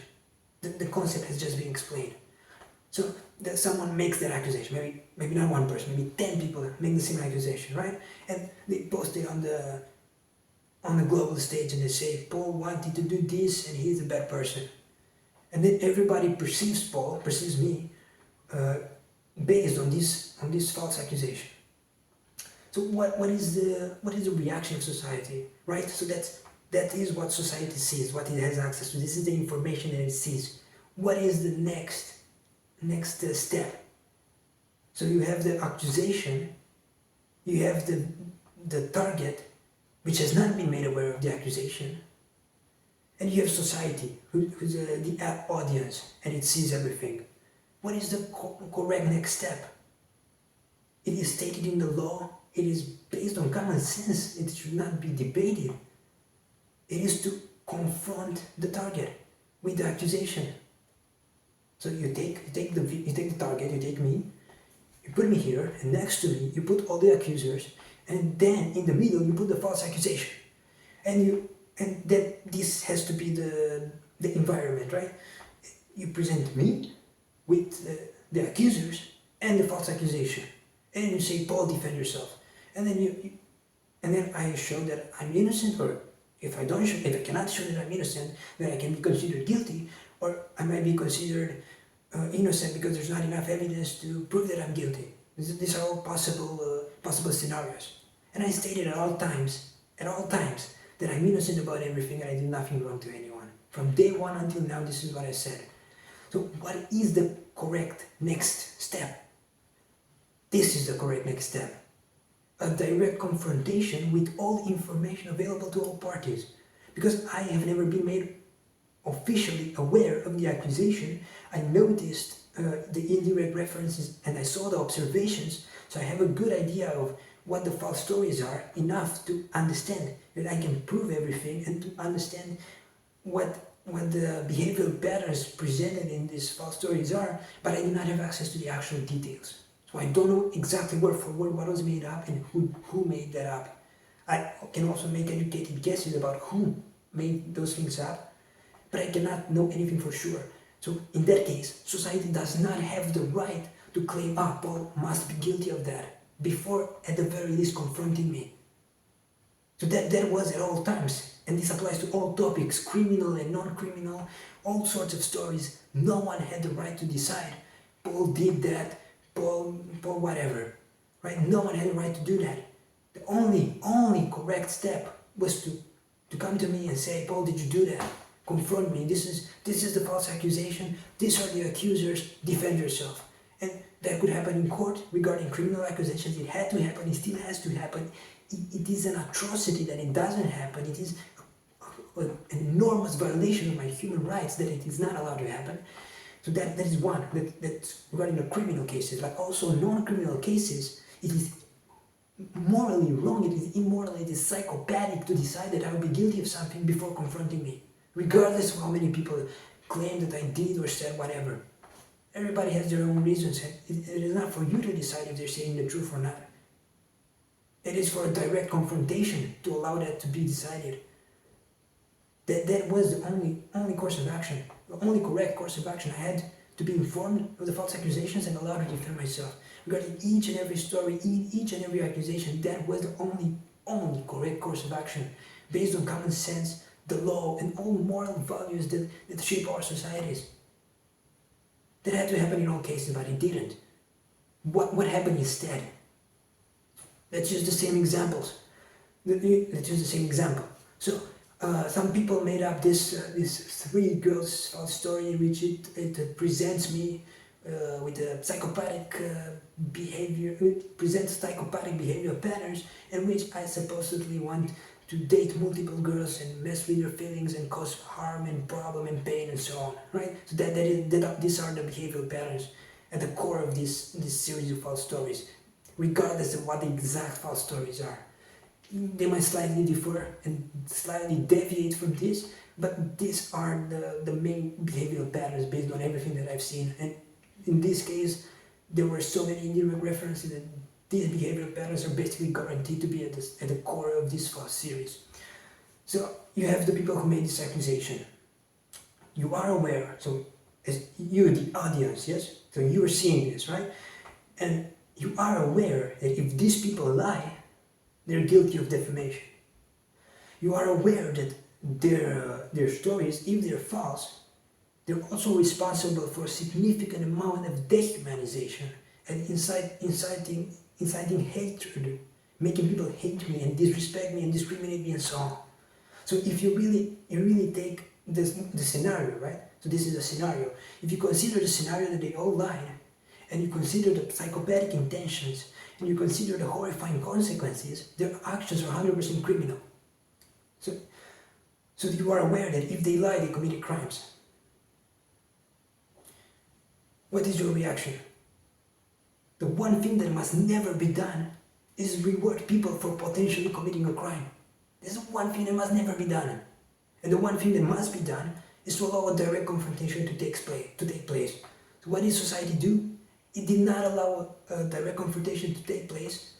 The concept has just been explained. So that someone makes that accusation, maybe not one person, maybe 10 people make the same accusation, right? And they post it on the global stage and they say, Paul wanted to do this and he's a bad person. And then everybody perceives me, based on this false accusation. So what is the reaction of society, right? So that is what society sees, what it has access to. This is the information that it sees. What is the next step? So you have the accusation, you have the target, which has not been made aware of the accusation, and you have society, who's the audience, and it sees everything. What is the correct next step? It is stated in the law, it is based on common sense, it should not be debated. It is to confront the target with the accusation. So you take the target, you take me, you put me here, and next to me you put all the accusers, and then in the middle you put the false accusation. And that this has to be the environment, right? You present me with the accusers and the false accusation, and you say, Paul, defend yourself. And then I show that I'm innocent, or if I cannot show that I'm innocent, then I can be considered guilty, or I might be considered innocent because there's not enough evidence to prove that I'm guilty. These are all possible scenarios. And I stated at all times, that I'm innocent about everything and I did nothing wrong to anyone. From day one until now, this is what I said. So what is the correct next step? This is the correct next step. A direct confrontation with all information available to all parties. Because I have never been made officially aware of the accusation, I noticed the indirect references and I saw the observations, so I have a good idea of what the false stories are, enough to understand that I can prove everything and to understand what the behavioral patterns presented in these false stories are, but I do not have access to the actual details. So I don't know exactly word for word what was made up and who made that up. I can also make educated guesses about who made those things up, but I cannot know anything for sure. So in that case, society does not have the right to claim, Paul must be guilty of that, before at the very least confronting me. So that was at all times, and this applies to all topics, criminal and non-criminal, all sorts of stories. No one had the right to decide, Paul did that, Paul whatever, right? No one had the right to do that. The only correct step was to come to me and say, Paul, did you do that? Confront me, this is the false accusation, these are the accusers, defend yourself. And that could happen in court regarding criminal accusations. It had to happen, it still has to happen. It is an atrocity that it doesn't happen. It is an enormous violation of my human rights that it is not allowed to happen. So that is one, that's regarding the criminal cases. Like also non-criminal cases, it is morally wrong, it is immoral, it is psychopathic to decide that I will be guilty of something before confronting me, regardless of how many people claim that I did or said whatever. Everybody has their own reasons, and it is not for you to decide if they're saying the truth or not. It is for a direct confrontation to allow that to be decided. That was the only course of action, the only correct course of action. I had to be informed of the false accusations and allowed to defend myself. Regarding each and every story, each and every accusation, that was the only correct course of action, based on common sense, the law, and all moral values that shape our societies. That had to happen in all cases, but it didn't. What happened instead? Let's use the same examples. Let's use the same example. So, some people made up this three girls false story in which it presents me with a psychopathic behavior. It presents psychopathic behavior patterns in which I supposedly want to date multiple girls and mess with their feelings and cause harm and problem and pain and so on, right? So these are the behavioral patterns at the core of this series of false stories, regardless of what the exact false stories are. They might slightly differ and slightly deviate from this, but these are the main behavioral patterns based on everything that I've seen. And in this case, there were so many indirect references that These behavioral patterns are basically guaranteed to be at the core of this false series. So you have the people who made this accusation. You are aware, so as you, the audience, yes? So you are seeing this, right? And you are aware that if these people lie, they're guilty of defamation. You are aware that their stories, if they're false, they're also responsible for a significant amount of dehumanization and inciting hatred, making people hate me and disrespect me and discriminate me and so on. So if you really take the scenario, right? So this is a scenario. If you consider the scenario that they all lied, and you consider the psychopathic intentions, and you consider the horrifying consequences, their actions are 100% criminal. So you are aware that if they lie, they committed crimes. What is your reaction? The one thing that must never be done is reward people for potentially committing a crime. There's one thing that must never be done. And the one thing that must be done is to allow a direct confrontation to take place. So what did society do? It did not allow a direct confrontation to take place.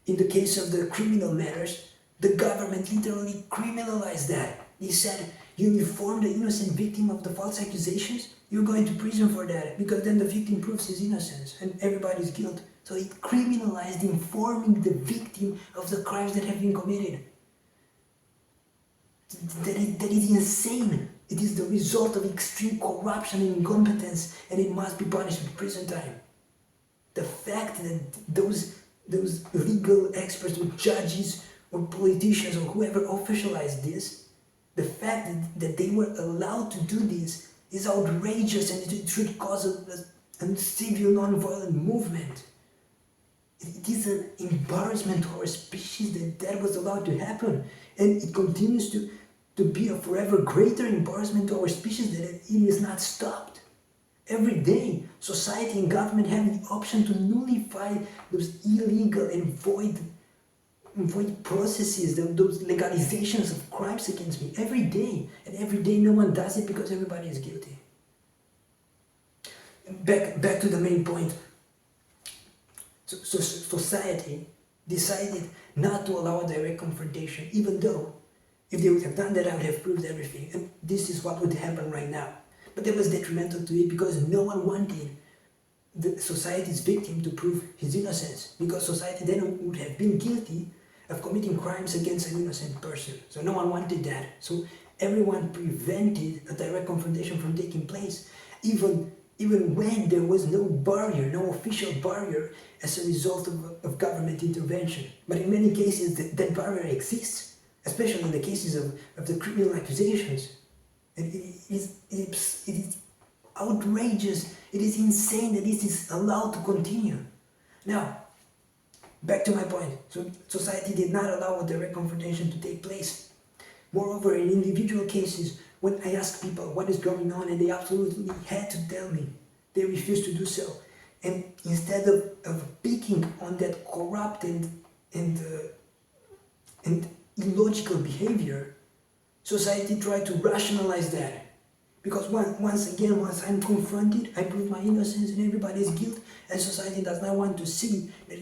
In the case of the criminal matters, the government literally criminalized that. They said, you inform the innocent victim of the false accusations, you're going to prison for that, because then the victim proves his innocence and everybody's guilt. So it criminalized informing the victim of the crimes that have been committed. That is insane. It is the result of extreme corruption and incompetence, and it must be punished with prison time. The fact that those legal experts or judges or politicians or whoever officialized this, the fact that they were allowed to do this is outrageous, and it should cause a civil non-violent movement. It is an embarrassment to our species that was allowed to happen, and it continues to be a forever greater embarrassment to our species that it is not stopped. Every day, society and government have the option to nullify those illegal and void processes, those legalizations of crimes against me. Every day, and every day no one does it because everybody is guilty. Back to the main point. So society decided not to allow a direct confrontation, even though if they would have done that, I would have proved everything. And this is what would happen right now. But that was detrimental to it because no one wanted the society's victim to prove his innocence, because society then would have been guilty of committing crimes against an innocent person. So no one wanted that. So everyone prevented a direct confrontation from taking place, even when there was no barrier, no official barrier as a result of government intervention. But in many cases, that barrier exists, especially in the cases of the criminal accusations. And it is outrageous, it is insane that this is allowed to continue. Now, back to my point. So society did not allow a direct confrontation to take place. Moreover, in individual cases, when I ask people what is going on and they absolutely had to tell me, they refused to do so. And instead of picking on that corrupt and illogical behavior, society tried to rationalize that. Because once I'm confronted, I prove my innocence and everybody's guilt, and society does not want to see that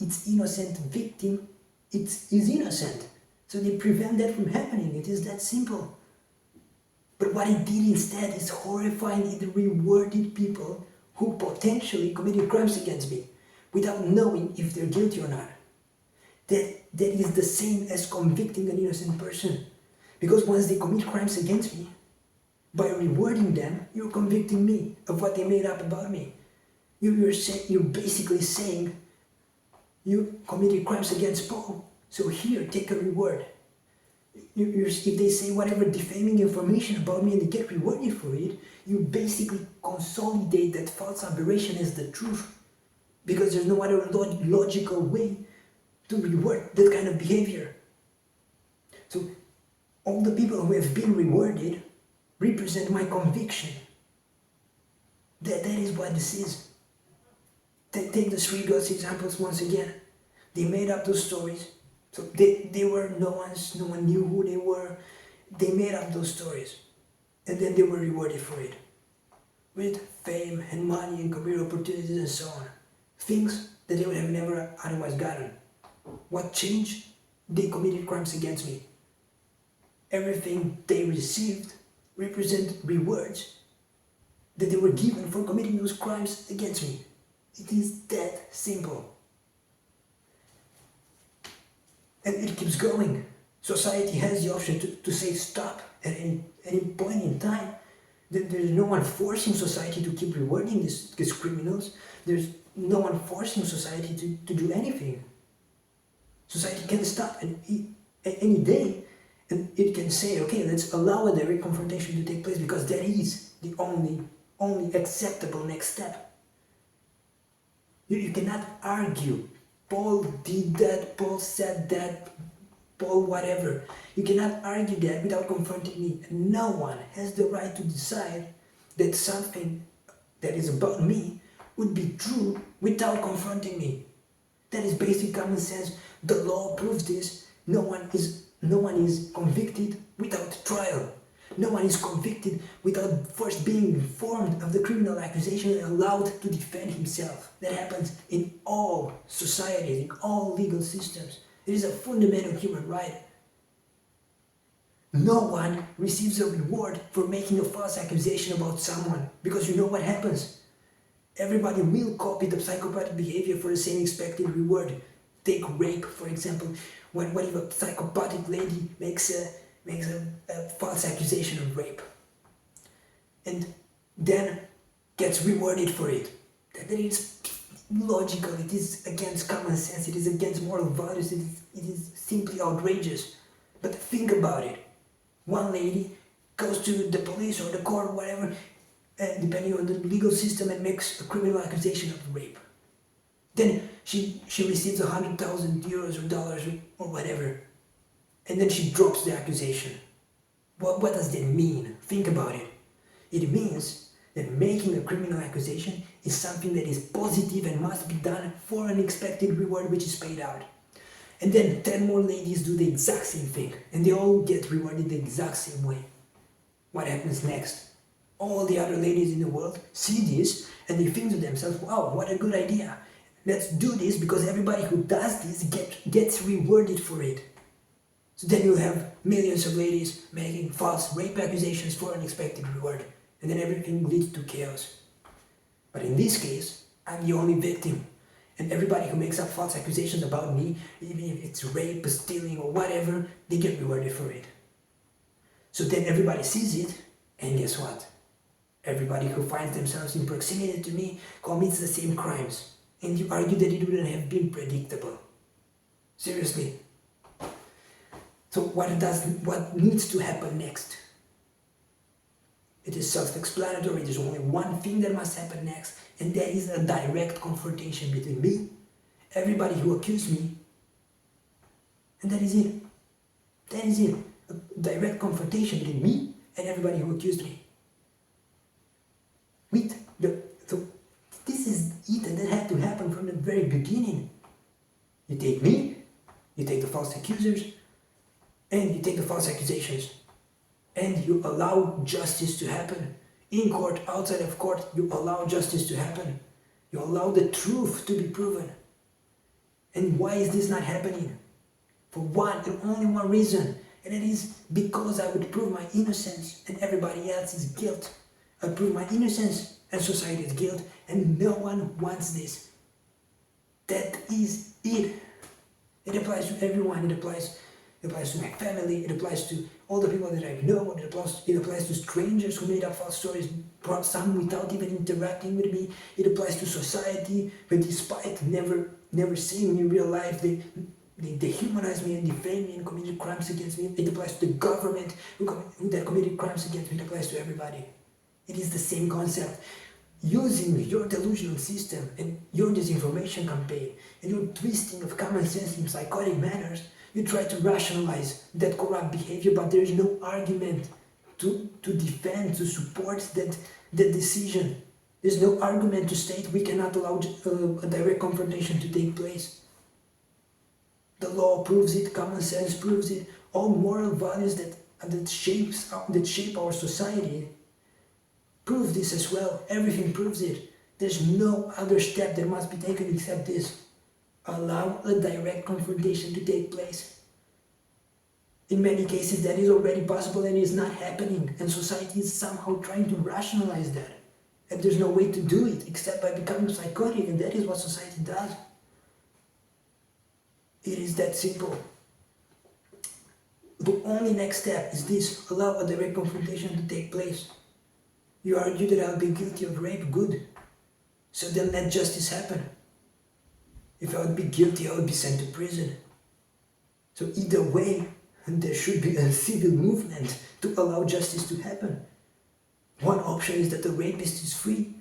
its innocent victim is innocent. So they prevent that from happening. It is that simple. But what it did instead is horrifying. It rewarded people who potentially committed crimes against me without knowing if they're guilty or not. That is the same as convicting an innocent person. Because once they commit crimes against me, by rewarding them, you're convicting me of what they made up about me. You're basically saying, you committed crimes against Paul, so here, take a reward. If they say whatever defaming information about me and they get rewarded for it, you basically consolidate that false aberration as the truth. Because there's no other logical way to reward that kind of behavior. So, all the people who have been rewarded represent my conviction. That is what this is. Take the three girls examples once again. They made up those stories. So they were no one knew who they were. They made up those stories. And then they were rewarded for it. With fame and money and career opportunities and so on. Things that they would have never otherwise gotten. What changed? They committed crimes against me. Everything they received represent rewards that they were given for committing those crimes against me. It is that simple. And it keeps going. Society has the option to say stop at any point in time. There's no one forcing society to keep rewarding these criminals. There's no one forcing society to do anything. Society can stop at any day, and it can say, okay, let's allow a direct confrontation to take place because that is the only acceptable next step. You cannot argue, Paul did that, Paul said that, Paul whatever. You cannot argue that without confronting me. No one has the right to decide that something that is about me would be true without confronting me. That is basic common sense. The law proves this. No one is convicted without trial. No one is convicted without first being informed of the criminal accusation and allowed to defend himself. That happens in all societies, in all legal systems. It is a fundamental human right. No one receives a reward for making a false accusation about someone, because you know what happens. Everybody will copy the psychopathic behavior for the same expected reward. Take rape, for example. What if a psychopathic lady makes a false accusation of rape and then gets rewarded for it? That is logical, it is against common sense, it is against moral values, it is simply outrageous. But think about it. One lady goes to the police or the court, whatever, depending on the legal system, and makes a criminal accusation of rape. Then she receives 100,000 euros or dollars or whatever, and then she drops the accusation. What does that mean? Think about it. It means that making a criminal accusation is something that is positive and must be done for an expected reward which is paid out. And then 10 more ladies do the exact same thing, and they all get rewarded the exact same way. What happens next? All the other ladies in the world see this and they think to themselves, wow, what a good idea. Let's do this because everybody who does this gets rewarded for it. So then you'll have millions of ladies making false rape accusations for an expected reward, and then everything leads to chaos. But in this case, I'm the only victim, and everybody who makes up false accusations about me, even if it's rape, stealing or whatever, they get rewarded for it. So then everybody sees it, and guess what? Everybody who finds themselves in proximity to me commits the same crimes, and you argue that it wouldn't have been predictable. Seriously. So what needs to happen next? It is self-explanatory. There's only one thing that must happen next, and that is a direct confrontation between me, everybody who accused me, and that is it. That is it. A direct confrontation between me and everybody who accused me. So this is it, and that had to happen from the very beginning. You take me, you take the false accusers, and you take the false accusations, and you allow justice to happen. In court, outside of court, you allow justice to happen. You allow the truth to be proven. And why is this not happening? For one and only one reason, and it is because I would prove my innocence and everybody else's guilt. I prove my innocence and society's guilt, and no one wants this. That is it. It applies to everyone. It applies to my family, it applies to all the people that I know, it applies to strangers who made up false stories, perhaps some without even interacting with me. It applies to society, but despite never seeing me in real life, they dehumanize me and defame me and committed crimes against me. It applies to the government that committed crimes against me. It applies to everybody. It is the same concept. Using your delusional system and your disinformation campaign and your twisting of common sense in psychotic manners, you try to rationalize that corrupt behavior, but there is no argument to defend, to support that decision. There's no argument to state we cannot allow a direct confrontation to take place. The law proves it, common sense proves it, all moral values that shape our society prove this as well. Everything proves it. There's no other step that must be taken except this. Allow a direct confrontation to take place. In many cases that is already possible and is not happening, and society is somehow trying to rationalize that. And there's no way to do it except by becoming psychotic, and that is what society does. It is that simple. The only next step is this: allow a direct confrontation to take place. You argue that I'll be guilty of rape, good. So then let justice happen. If I would be guilty, I would be sent to prison. So either way, there should be a civil movement to allow justice to happen. One option is that the rapist is free,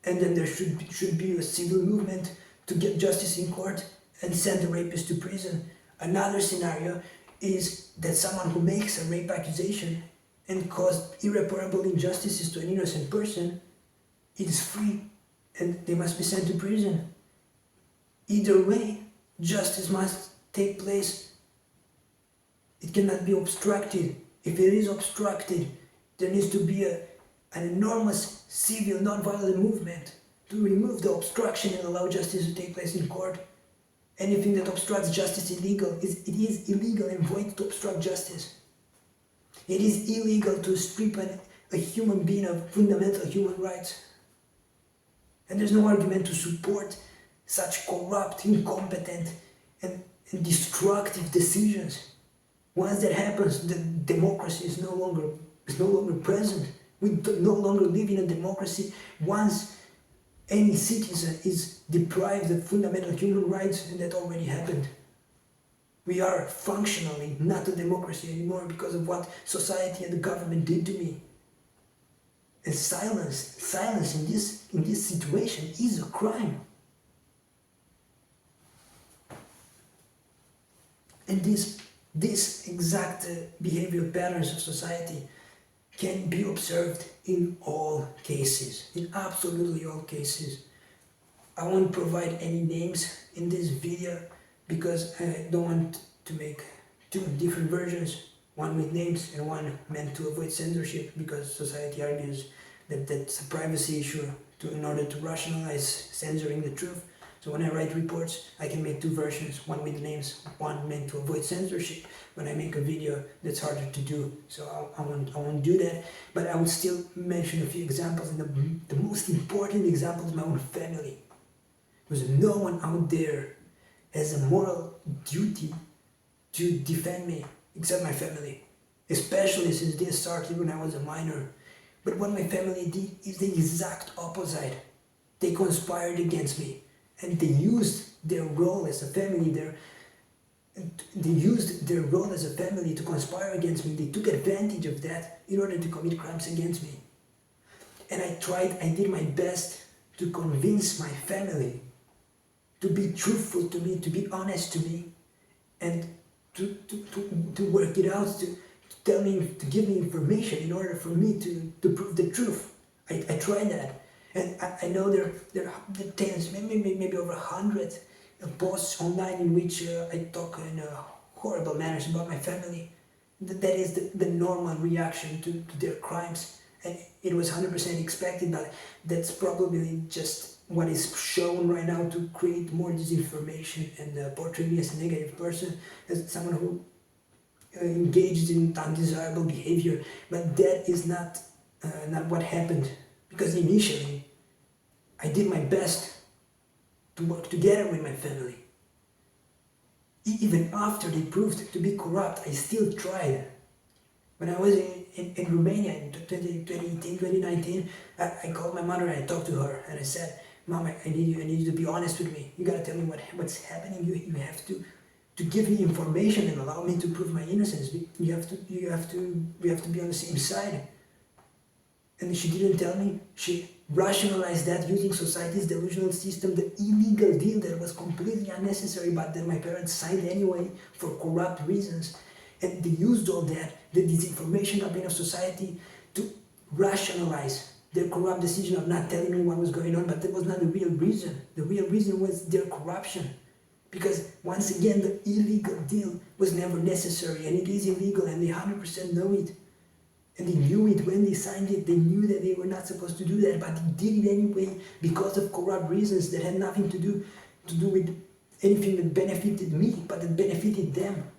and then there should be a civil movement to get justice in court and send the rapist to prison. Another scenario is that someone who makes a rape accusation and caused irreparable injustices to an innocent person is free and they must be sent to prison. Either way, justice must take place. It cannot be obstructed. If it is obstructed, there needs to be an enormous civil non-violent movement to remove the obstruction and allow justice to take place in court. Anything that obstructs justice is illegal. It is illegal and void to obstruct justice. It is illegal to strip a human being of fundamental human rights. And there's no argument to support such corrupt, incompetent, and destructive decisions. Once that happens, the democracy is no longer present. We no longer live in a democracy. Once any citizen is deprived of fundamental human rights, and that already happened. We are functionally not a democracy anymore because of what society and the government did to me. And silence in this situation is a crime. And this exact behavioral patterns of society can be observed in all cases, in absolutely all cases. I won't provide any names in this video because I don't want to make two different versions, one with names and one meant to avoid censorship, because society argues that that's a privacy issue in order to rationalize censoring the truth. So when I write reports, I can make two versions, one with names, one meant to avoid censorship. When I make a video, that's harder to do, so I won't do that. But I would still mention a few examples, and the most important example is my own family. Because no one out there has a moral duty to defend me, except my family. Especially since this started when I was a minor. But what my family did is the exact opposite. They conspired against me. And they used their role as a family, to conspire against me. They took advantage of that in order to commit crimes against me. And I did my best to convince my family to be truthful to me, to be honest to me, and to work it out, to tell me, to give me information in order for me to prove the truth. I tried that. And I know there are tens, maybe over 100 posts online in which I talk in horrible manners about my family. That is the normal reaction to their crimes. And it was 100% expected, but that's probably just what is shown right now to create more disinformation and portray me as a negative person, as someone who engaged in undesirable behavior. But that is not what happened. Because initially, I did my best to work together with my family. Even after they proved to be corrupt, I still tried. When I was in Romania in 2018, 2019, I called my mother and I talked to her and I said, Mom, I need you to be honest with me. You gotta tell me what's happening. You have to give me information and allow me to prove my innocence. We have to be on the same side. And she didn't tell me. She rationalized that using society's delusional system, the illegal deal that was completely unnecessary, but that my parents signed anyway for corrupt reasons. And they used all that, the disinformation campaign of society, to rationalize their corrupt decision of not telling me what was going on, but that was not the real reason. The real reason was their corruption. Because once again, the illegal deal was never necessary, and it is illegal, and they 100% know it. And they knew it when they signed it. They knew that they were not supposed to do that, but they did it anyway because of corrupt reasons that had nothing to do with anything that benefited me, but that benefited them.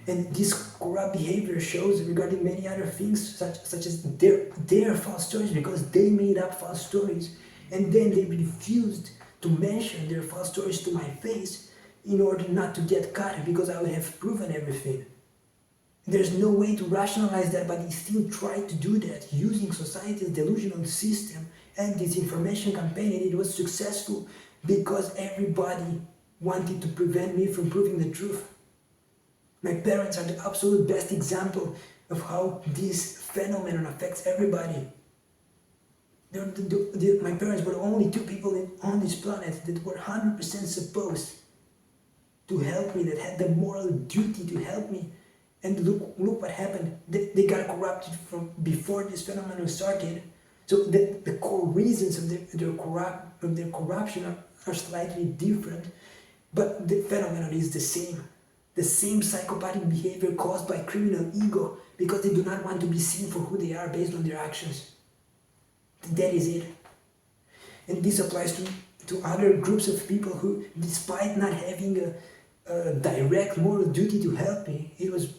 And this corrupt behavior shows regarding many other things, such as their false stories, because they made up false stories, and then they refused to mention their false stories to my face in order not to get caught, because I would have proven everything. There's no way to rationalize that, but they still tried to do that, using society's delusional system and disinformation campaign, and it was successful because everybody wanted to prevent me from proving the truth. My parents are the absolute best example of how this phenomenon affects everybody. My parents were the only two people on this planet that were 100% supposed to help me, that had the moral duty to help me. And look what happened. They got corrupted from before this phenomenon started. So the core reasons of their corruption are slightly different, but the phenomenon is the same. The same psychopathic behavior caused by criminal ego, because they do not want to be seen for who they are based on their actions. That is it. And this applies to other groups of people who, despite not having a direct moral duty to help me, it was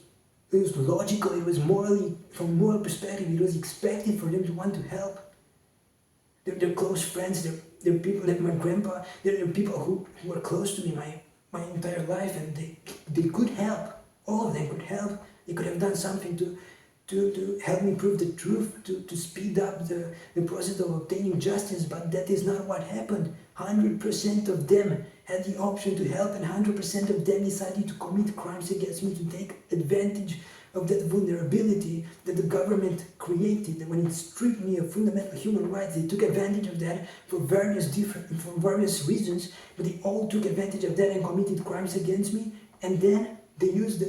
logical, it was morally, from a moral perspective, it was expected for them to want to help. They're close friends, they're people like my grandpa, they're people who were close to me my entire life, and they could help. All of them could help. They could have done something to help me prove the truth, to speed up the process of obtaining justice, but that is not what happened. 100% of them had the option to help, and 100% of them decided to commit crimes against me, to take advantage of that vulnerability that the government created. When it stripped me of fundamental human rights, they took advantage of that for various reasons, but they all took advantage of that and committed crimes against me. And then they used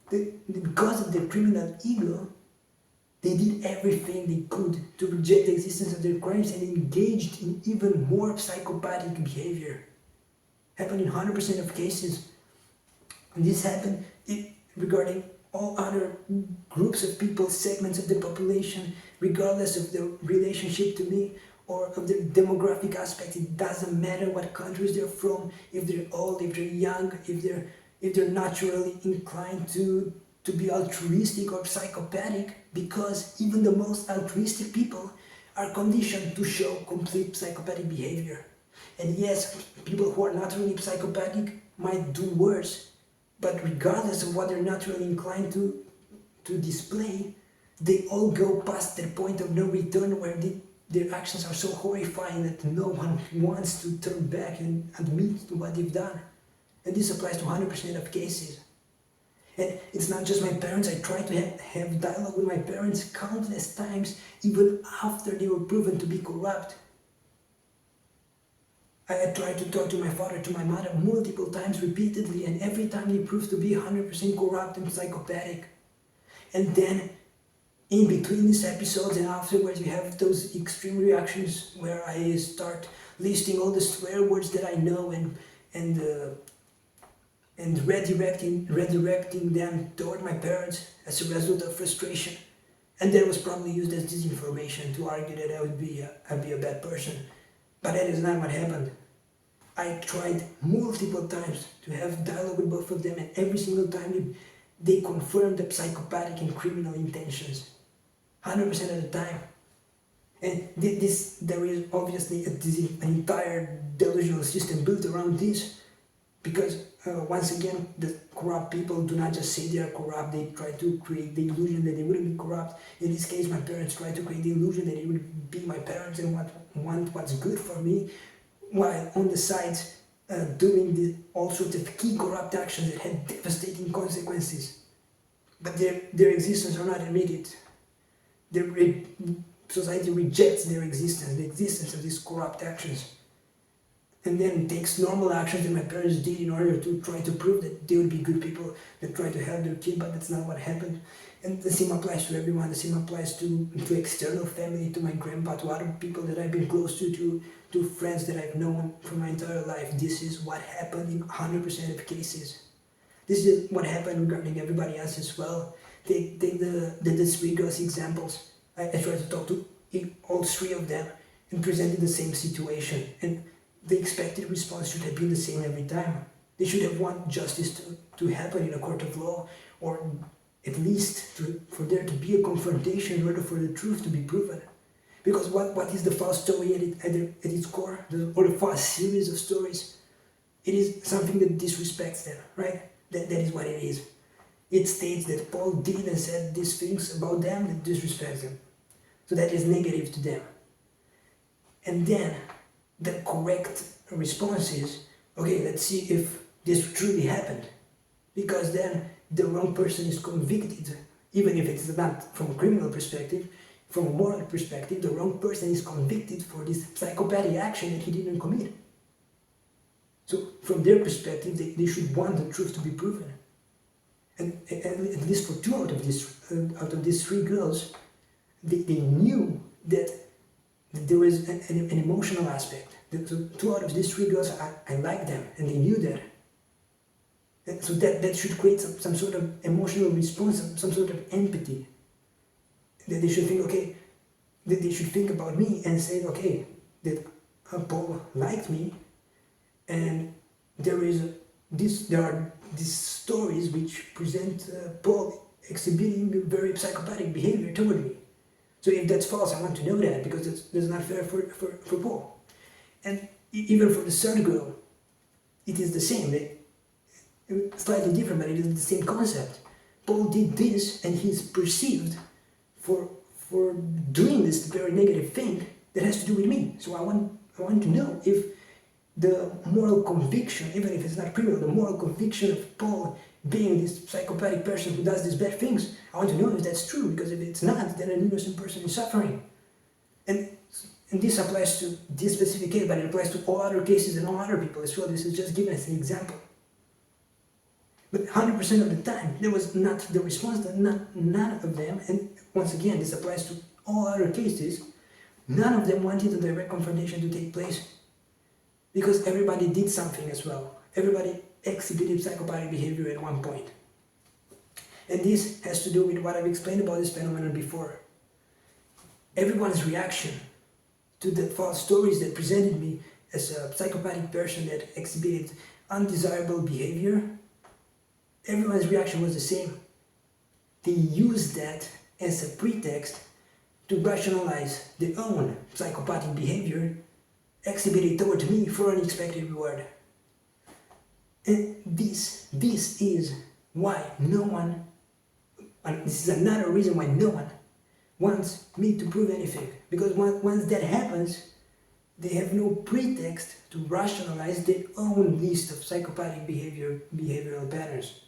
because of their criminal ego, they did everything they could to reject the existence of their crimes and engaged in even more psychopathic behavior. Happened in 100% of cases. And this happened regarding all other groups of people, segments of the population, regardless of their relationship to me or of their demographic aspect. It doesn't matter what countries they're from, if they're old, if they're young, if they're naturally inclined to be altruistic or psychopathic, because even the most altruistic people are conditioned to show complete psychopathic behavior. And yes, people who are naturally psychopathic might do worse, but regardless of what they're naturally inclined to display, they all go past their point of no return, where their actions are so horrifying that no one wants to turn back and admit to what they've done. And this applies to 100% of cases. And it's not just my parents. I tried to have dialogue with my parents countless times, even after they were proven to be corrupt. I tried to talk to my father, to my mother multiple times, repeatedly, and every time they proved to be 100% corrupt and psychopathic. And then, in between these episodes and afterwards, you have those extreme reactions where I start listing all the swear words that I know and redirecting them toward my parents as a result of frustration. And that was probably used as disinformation to argue that I'd be a bad person. But that is not what happened. I tried multiple times to have dialogue with both of them, and every single time they confirmed the psychopathic and criminal intentions. 100% of the time. And there is obviously an entire delusional system built around this, because once again, the corrupt people do not just say they are corrupt, they try to create the illusion that they wouldn't be corrupt. In this case, my parents tried to create the illusion that it would be my parents and want what's good for me, while on the sides doing all sorts of key corrupt actions that had devastating consequences. But their existence are not admitted. Society rejects their existence, the existence of these corrupt actions, and then takes normal actions that my parents did in order to try to prove that they would be good people that try to help their kid, but that's not what happened. And the same applies to everyone. The same applies to external family, to my grandpa, to other people that I've been close to friends that I've known for my entire life. This is what happened in 100% of cases. This is what happened regarding everybody else as well. Take the three girls examples. I tried to talk to all three of them and presented the same situation, and the expected response should have been the same every time. They should have wanted justice to happen in a court of law, or at least for there to be a confrontation in order for the truth to be proven. Because what is the false story at its core, or the false series of stories? It is something that disrespects them, right? That is what it is. It states that Paul did and said these things about them that disrespect them. So that is negative to them. And then the correct response is, okay, let's see if this truly happened. Because then the wrong person is convicted, even if it's not from a criminal perspective, from a moral perspective, the wrong person is convicted for this psychopathic action that he didn't commit. So from their perspective, they should want the truth to be proven. And at least for two out of these three girls, they knew that there was an emotional aspect. So two out of these three girls, I like them, and they knew that. And so that should create some sort of emotional response, some sort of empathy. That they should think, okay, that they should think about me and say, okay, that Paul liked me, and there are these stories which present Paul exhibiting very psychopathic behavior toward me. So if that's false, I want to know that, because that's not fair for Paul. And even for the third girl, it is the same. Slightly different, but it is the same concept. Paul did this, and he's perceived for doing this very negative thing that has to do with me. So I want to know if the moral conviction, even if it's not criminal, the moral conviction of Paul being this psychopathic person who does these bad things, I want to know if that's true, because if it's not, then an innocent person is suffering. And this applies to this specific case, but it applies to all other cases and all other people as well. This is just given as an example. But 100% of the time, there was not the response, that none of them, and once again, this applies to all other cases, none of them wanted a direct confrontation to take place. Because everybody did something as well. Everybody exhibited psychopathic behavior at one point. And this has to do with what I've explained about this phenomenon before. Everyone's reaction to the false stories that presented me as a psychopathic person that exhibited undesirable behavior, everyone's reaction was the same. They used that as a pretext to rationalize their own psychopathic behavior exhibited towards me for an expected reward. And this is why no one, and this is another reason why no one wants me to prove anything. Because once that happens, they have no pretext to rationalize their own list of psychopathic behavioral patterns.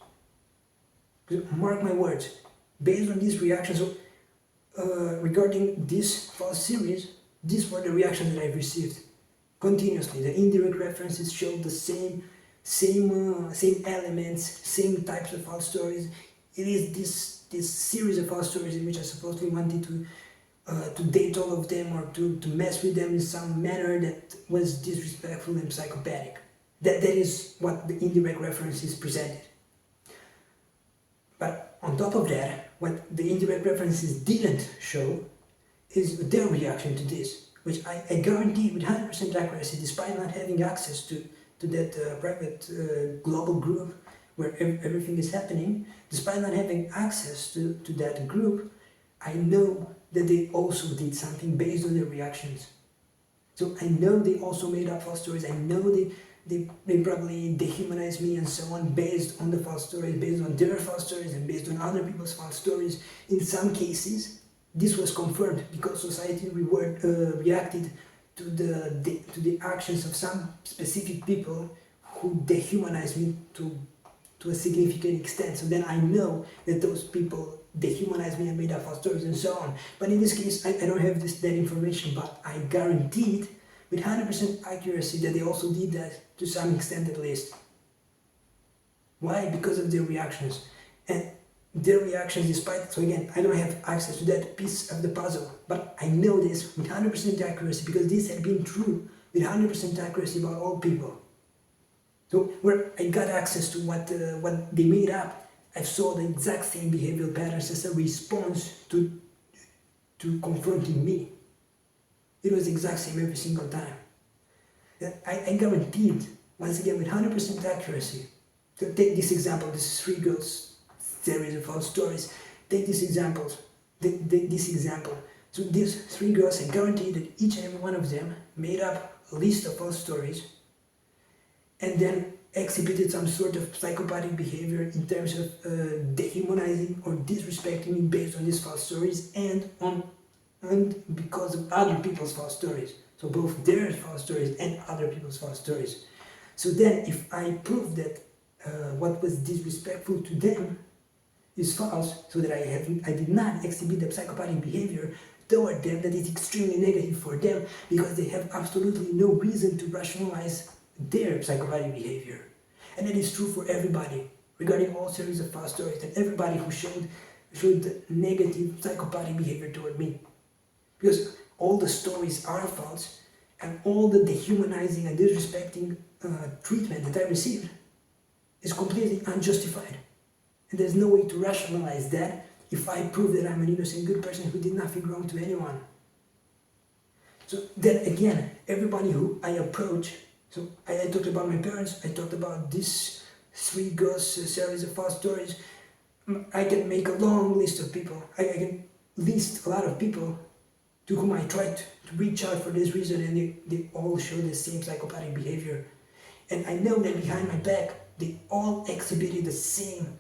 Mark my words, based on these reactions, regarding this false series, these were the reactions that I've received continuously. The indirect references showed the same elements, same types of false stories. It is this series of false stories in which I supposedly wanted to date all of them, or to mess with them in some manner that was disrespectful and psychopathic. That is what the indirect references presented. But on top of that, what the indirect references didn't show is their reaction to this, which I guarantee with 100% accuracy, despite not having access to that private global group where everything is happening, despite not having access to that group, I know that they also did something based on their reactions. So I know they also made up false stories. I know they probably dehumanized me and so on based on the false stories, based on their false stories, and based on other people's false stories. In some cases, this was confirmed because society reacted to the actions of some specific people who dehumanized me to a significant extent. So then I know that those people dehumanized me and made up false stories and so on. But in this case, I don't have that information, but I guaranteed with 100% accuracy that they also did that to some extent at least. Why? Because of their reactions. And their reactions, despite, so again, I don't have access to that piece of the puzzle, but I know this with 100% accuracy because this had been true with 100% accuracy about all people. So where I got access to what they made up, I saw the exact same behavioral patterns as a response to confronting me. It was the exact same every single time. I guaranteed, once again with 100% accuracy, to take this example, this is 3 girls series of false stories. Take this example. So these 3 girls, I guarantee that each and every one of them made up a list of false stories and then exhibited some sort of psychopathic behavior in terms of dehumanizing or disrespecting me based on these false stories and because of other people's false stories. So both their false stories and other people's false stories. So then if I prove that what was disrespectful to them is false, so that I did not exhibit the psychopathic behavior toward them that is extremely negative for them because they have absolutely no reason to rationalize their psychopathic behavior. And that is true for everybody, regarding all series of false stories, that everybody who showed negative psychopathic behavior toward me. Because all the stories are false, and all the dehumanizing and disrespecting treatment that I received is completely unjustified. And there's no way to rationalize that if I prove that I'm an innocent, good person who did nothing wrong to anyone. So then again, everybody who I approach, so I talked about my parents, I talked about this 3 girls series of false stories. I can make a long list of people. I can list a lot of people to whom I tried to reach out for this reason, and they all show the same psychopathic behavior. And I know that behind my back, they all exhibited the same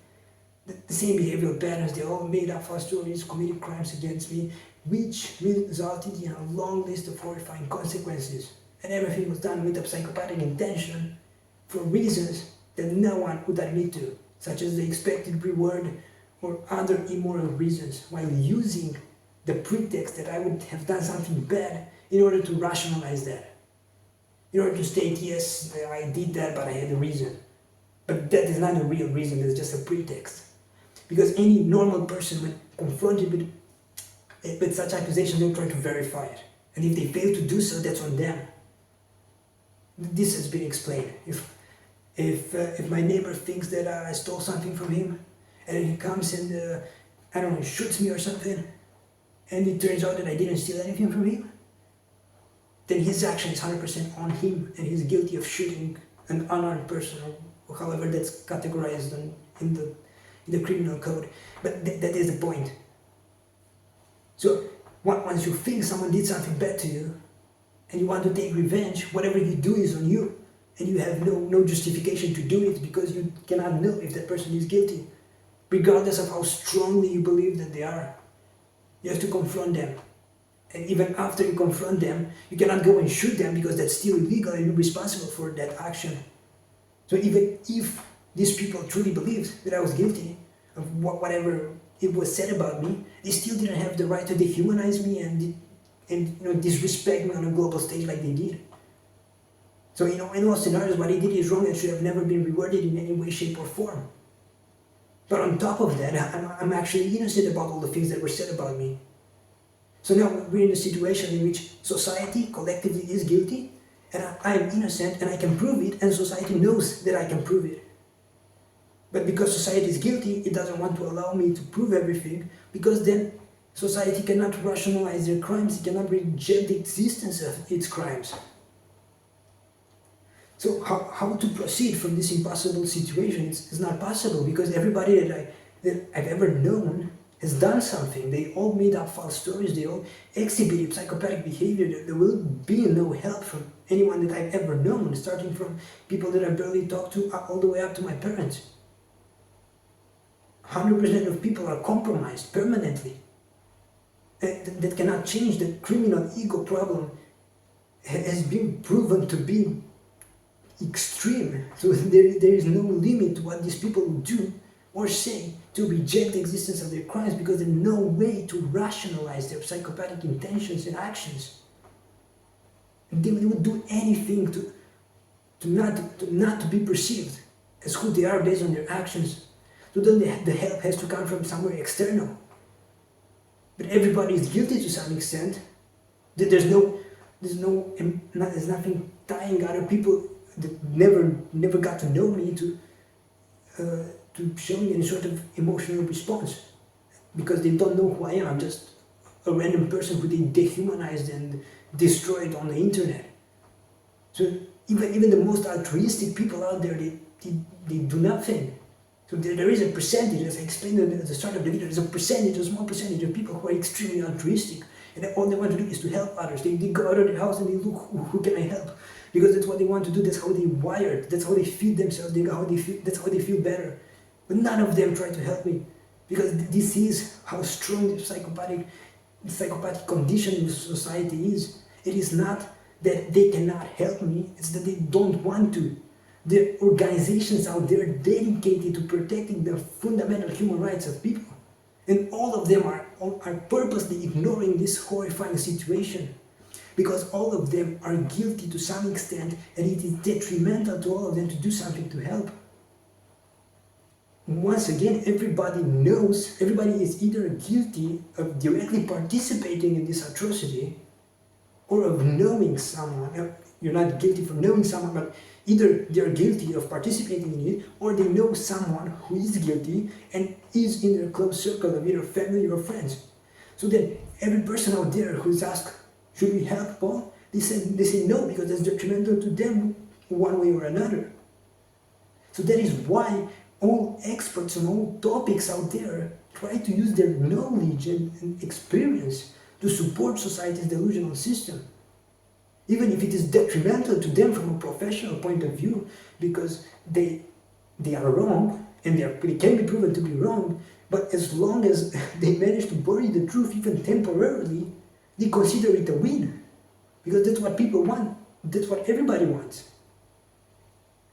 behavioral patterns. They all made up false stories, committed crimes against me, which resulted in a long list of horrifying consequences. And everything was done with a psychopathic intention for reasons that no one would admit to, such as the expected reward or other immoral reasons, while using the pretext that I would have done something bad in order to rationalize that. In order to state, yes, I did that, but I had a reason. But that is not a real reason, it's just a pretext. Because any normal person, when confronted with such accusations, they'll try to verify it. And if they fail to do so, that's on them. This has been explained. If my neighbor thinks that I stole something from him, and he comes and, I don't know, shoots me or something, and it turns out that I didn't steal anything from him, then his action is 100% on him, and he's guilty of shooting an unarmed person, or however that's categorized in the criminal code. But that is the point. So once you think someone did something bad to you, and you want to take revenge, whatever you do is on you, and you have no justification to do it because you cannot know if that person is guilty, regardless of how strongly you believe that they are. You have to confront them. And even after you confront them, you cannot go and shoot them because that's still illegal and you're responsible for that action. So even if these people truly believed that I was guilty of whatever it was said about me, they still didn't have the right to dehumanize me and disrespect me on a global stage like they did. So in all scenarios, what they did is wrong and should have never been rewarded in any way, shape or form. But on top of that, I'm actually innocent about all the things that were said about me. So now we're in a situation in which society collectively is guilty, and I am innocent and I can prove it, and society knows that I can prove it. But because society is guilty, it doesn't want to allow me to prove everything, because then society cannot rationalize their crimes, it cannot reject the existence of its crimes. So how to proceed from this impossible situation is not possible, because everybody that I've ever known has done something. They all made up false stories, they all exhibited psychopathic behavior. There will be no help from anyone that I've ever known, starting from people that I barely talk to all the way up to my parents. 100% of people are compromised permanently. That cannot change. The criminal ego problem has been proven to be extreme. So there is no limit to what these people will do or say to reject the existence of their crimes, because there's no way to rationalize their psychopathic intentions and actions. They would do anything to not to be perceived as who they are based on their actions. So then the help has to come from somewhere external. But everybody is guilty to some extent. There's nothing tying other people that never got to know me to to showing any sort of emotional response, because they don't know who I am. I'm just a random person who they dehumanized and destroyed on the internet. So even the most altruistic people out there, they do nothing. So there is a percentage, as I explained at the start of the video, there's a small percentage of people who are extremely altruistic, and all they want to do is to help others. They go out of their house and they look, who can I help? Because that's what they want to do, that's how they wired, that's how they feed themselves, that's how they feel better. But none of them try to help me, because this is how strong the psychopathic condition in society is. It is not that they cannot help me, it's that they don't want to. There are organizations out there dedicated to protecting the fundamental human rights of people. And all of them are purposely ignoring this horrifying situation, because all of them are guilty to some extent, and it is detrimental to all of them to do something to help. Once again, everybody is either guilty of directly participating in this atrocity, or of knowing someone. You're not guilty for knowing someone, but either they're guilty of participating in it, or they know someone who is guilty and is in their close circle of either family or friends. So then every person out there who's asked, should we help Paul? They say no, because that's detrimental to them one way or another. So that is why all experts on all topics out there try to use their knowledge and experience to support society's delusional system, even if it is detrimental to them from a professional point of view, because they are wrong, and they can be proven to be wrong. But as long as they manage to bury the truth even temporarily, they consider it a win, because that's what people want, that's what everybody wants.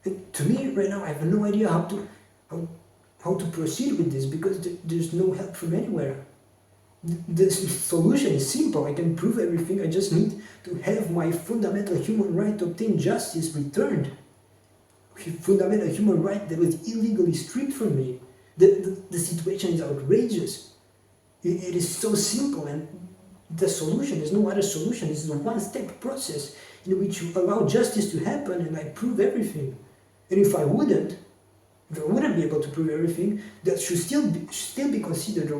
And to me right now, I have no idea how to proceed with this, because there's no help from anywhere. The solution is simple. I can prove everything. I just need to have my fundamental human right to obtain justice returned. Fundamental human right that was illegally stripped from me. The situation is outrageous. It is so simple, and the solution, there's no other solution. This is a one-step process in which you allow justice to happen, and I prove everything. And if I wouldn't be able to prove everything, that should still be considered the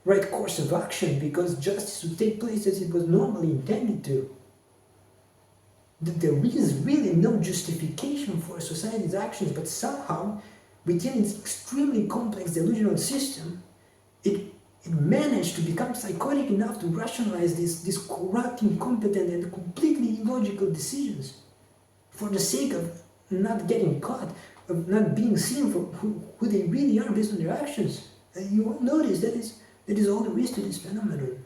right course of action, because justice would take place as it was normally intended to. There is really no justification for society's actions, but somehow, within its extremely complex delusional system, it managed to become psychotic enough to rationalize these corrupt, incompetent, and completely illogical decisions for the sake of not getting caught, of not being seen for who they really are based on their actions. And you won't notice that is all there is to this phenomenon.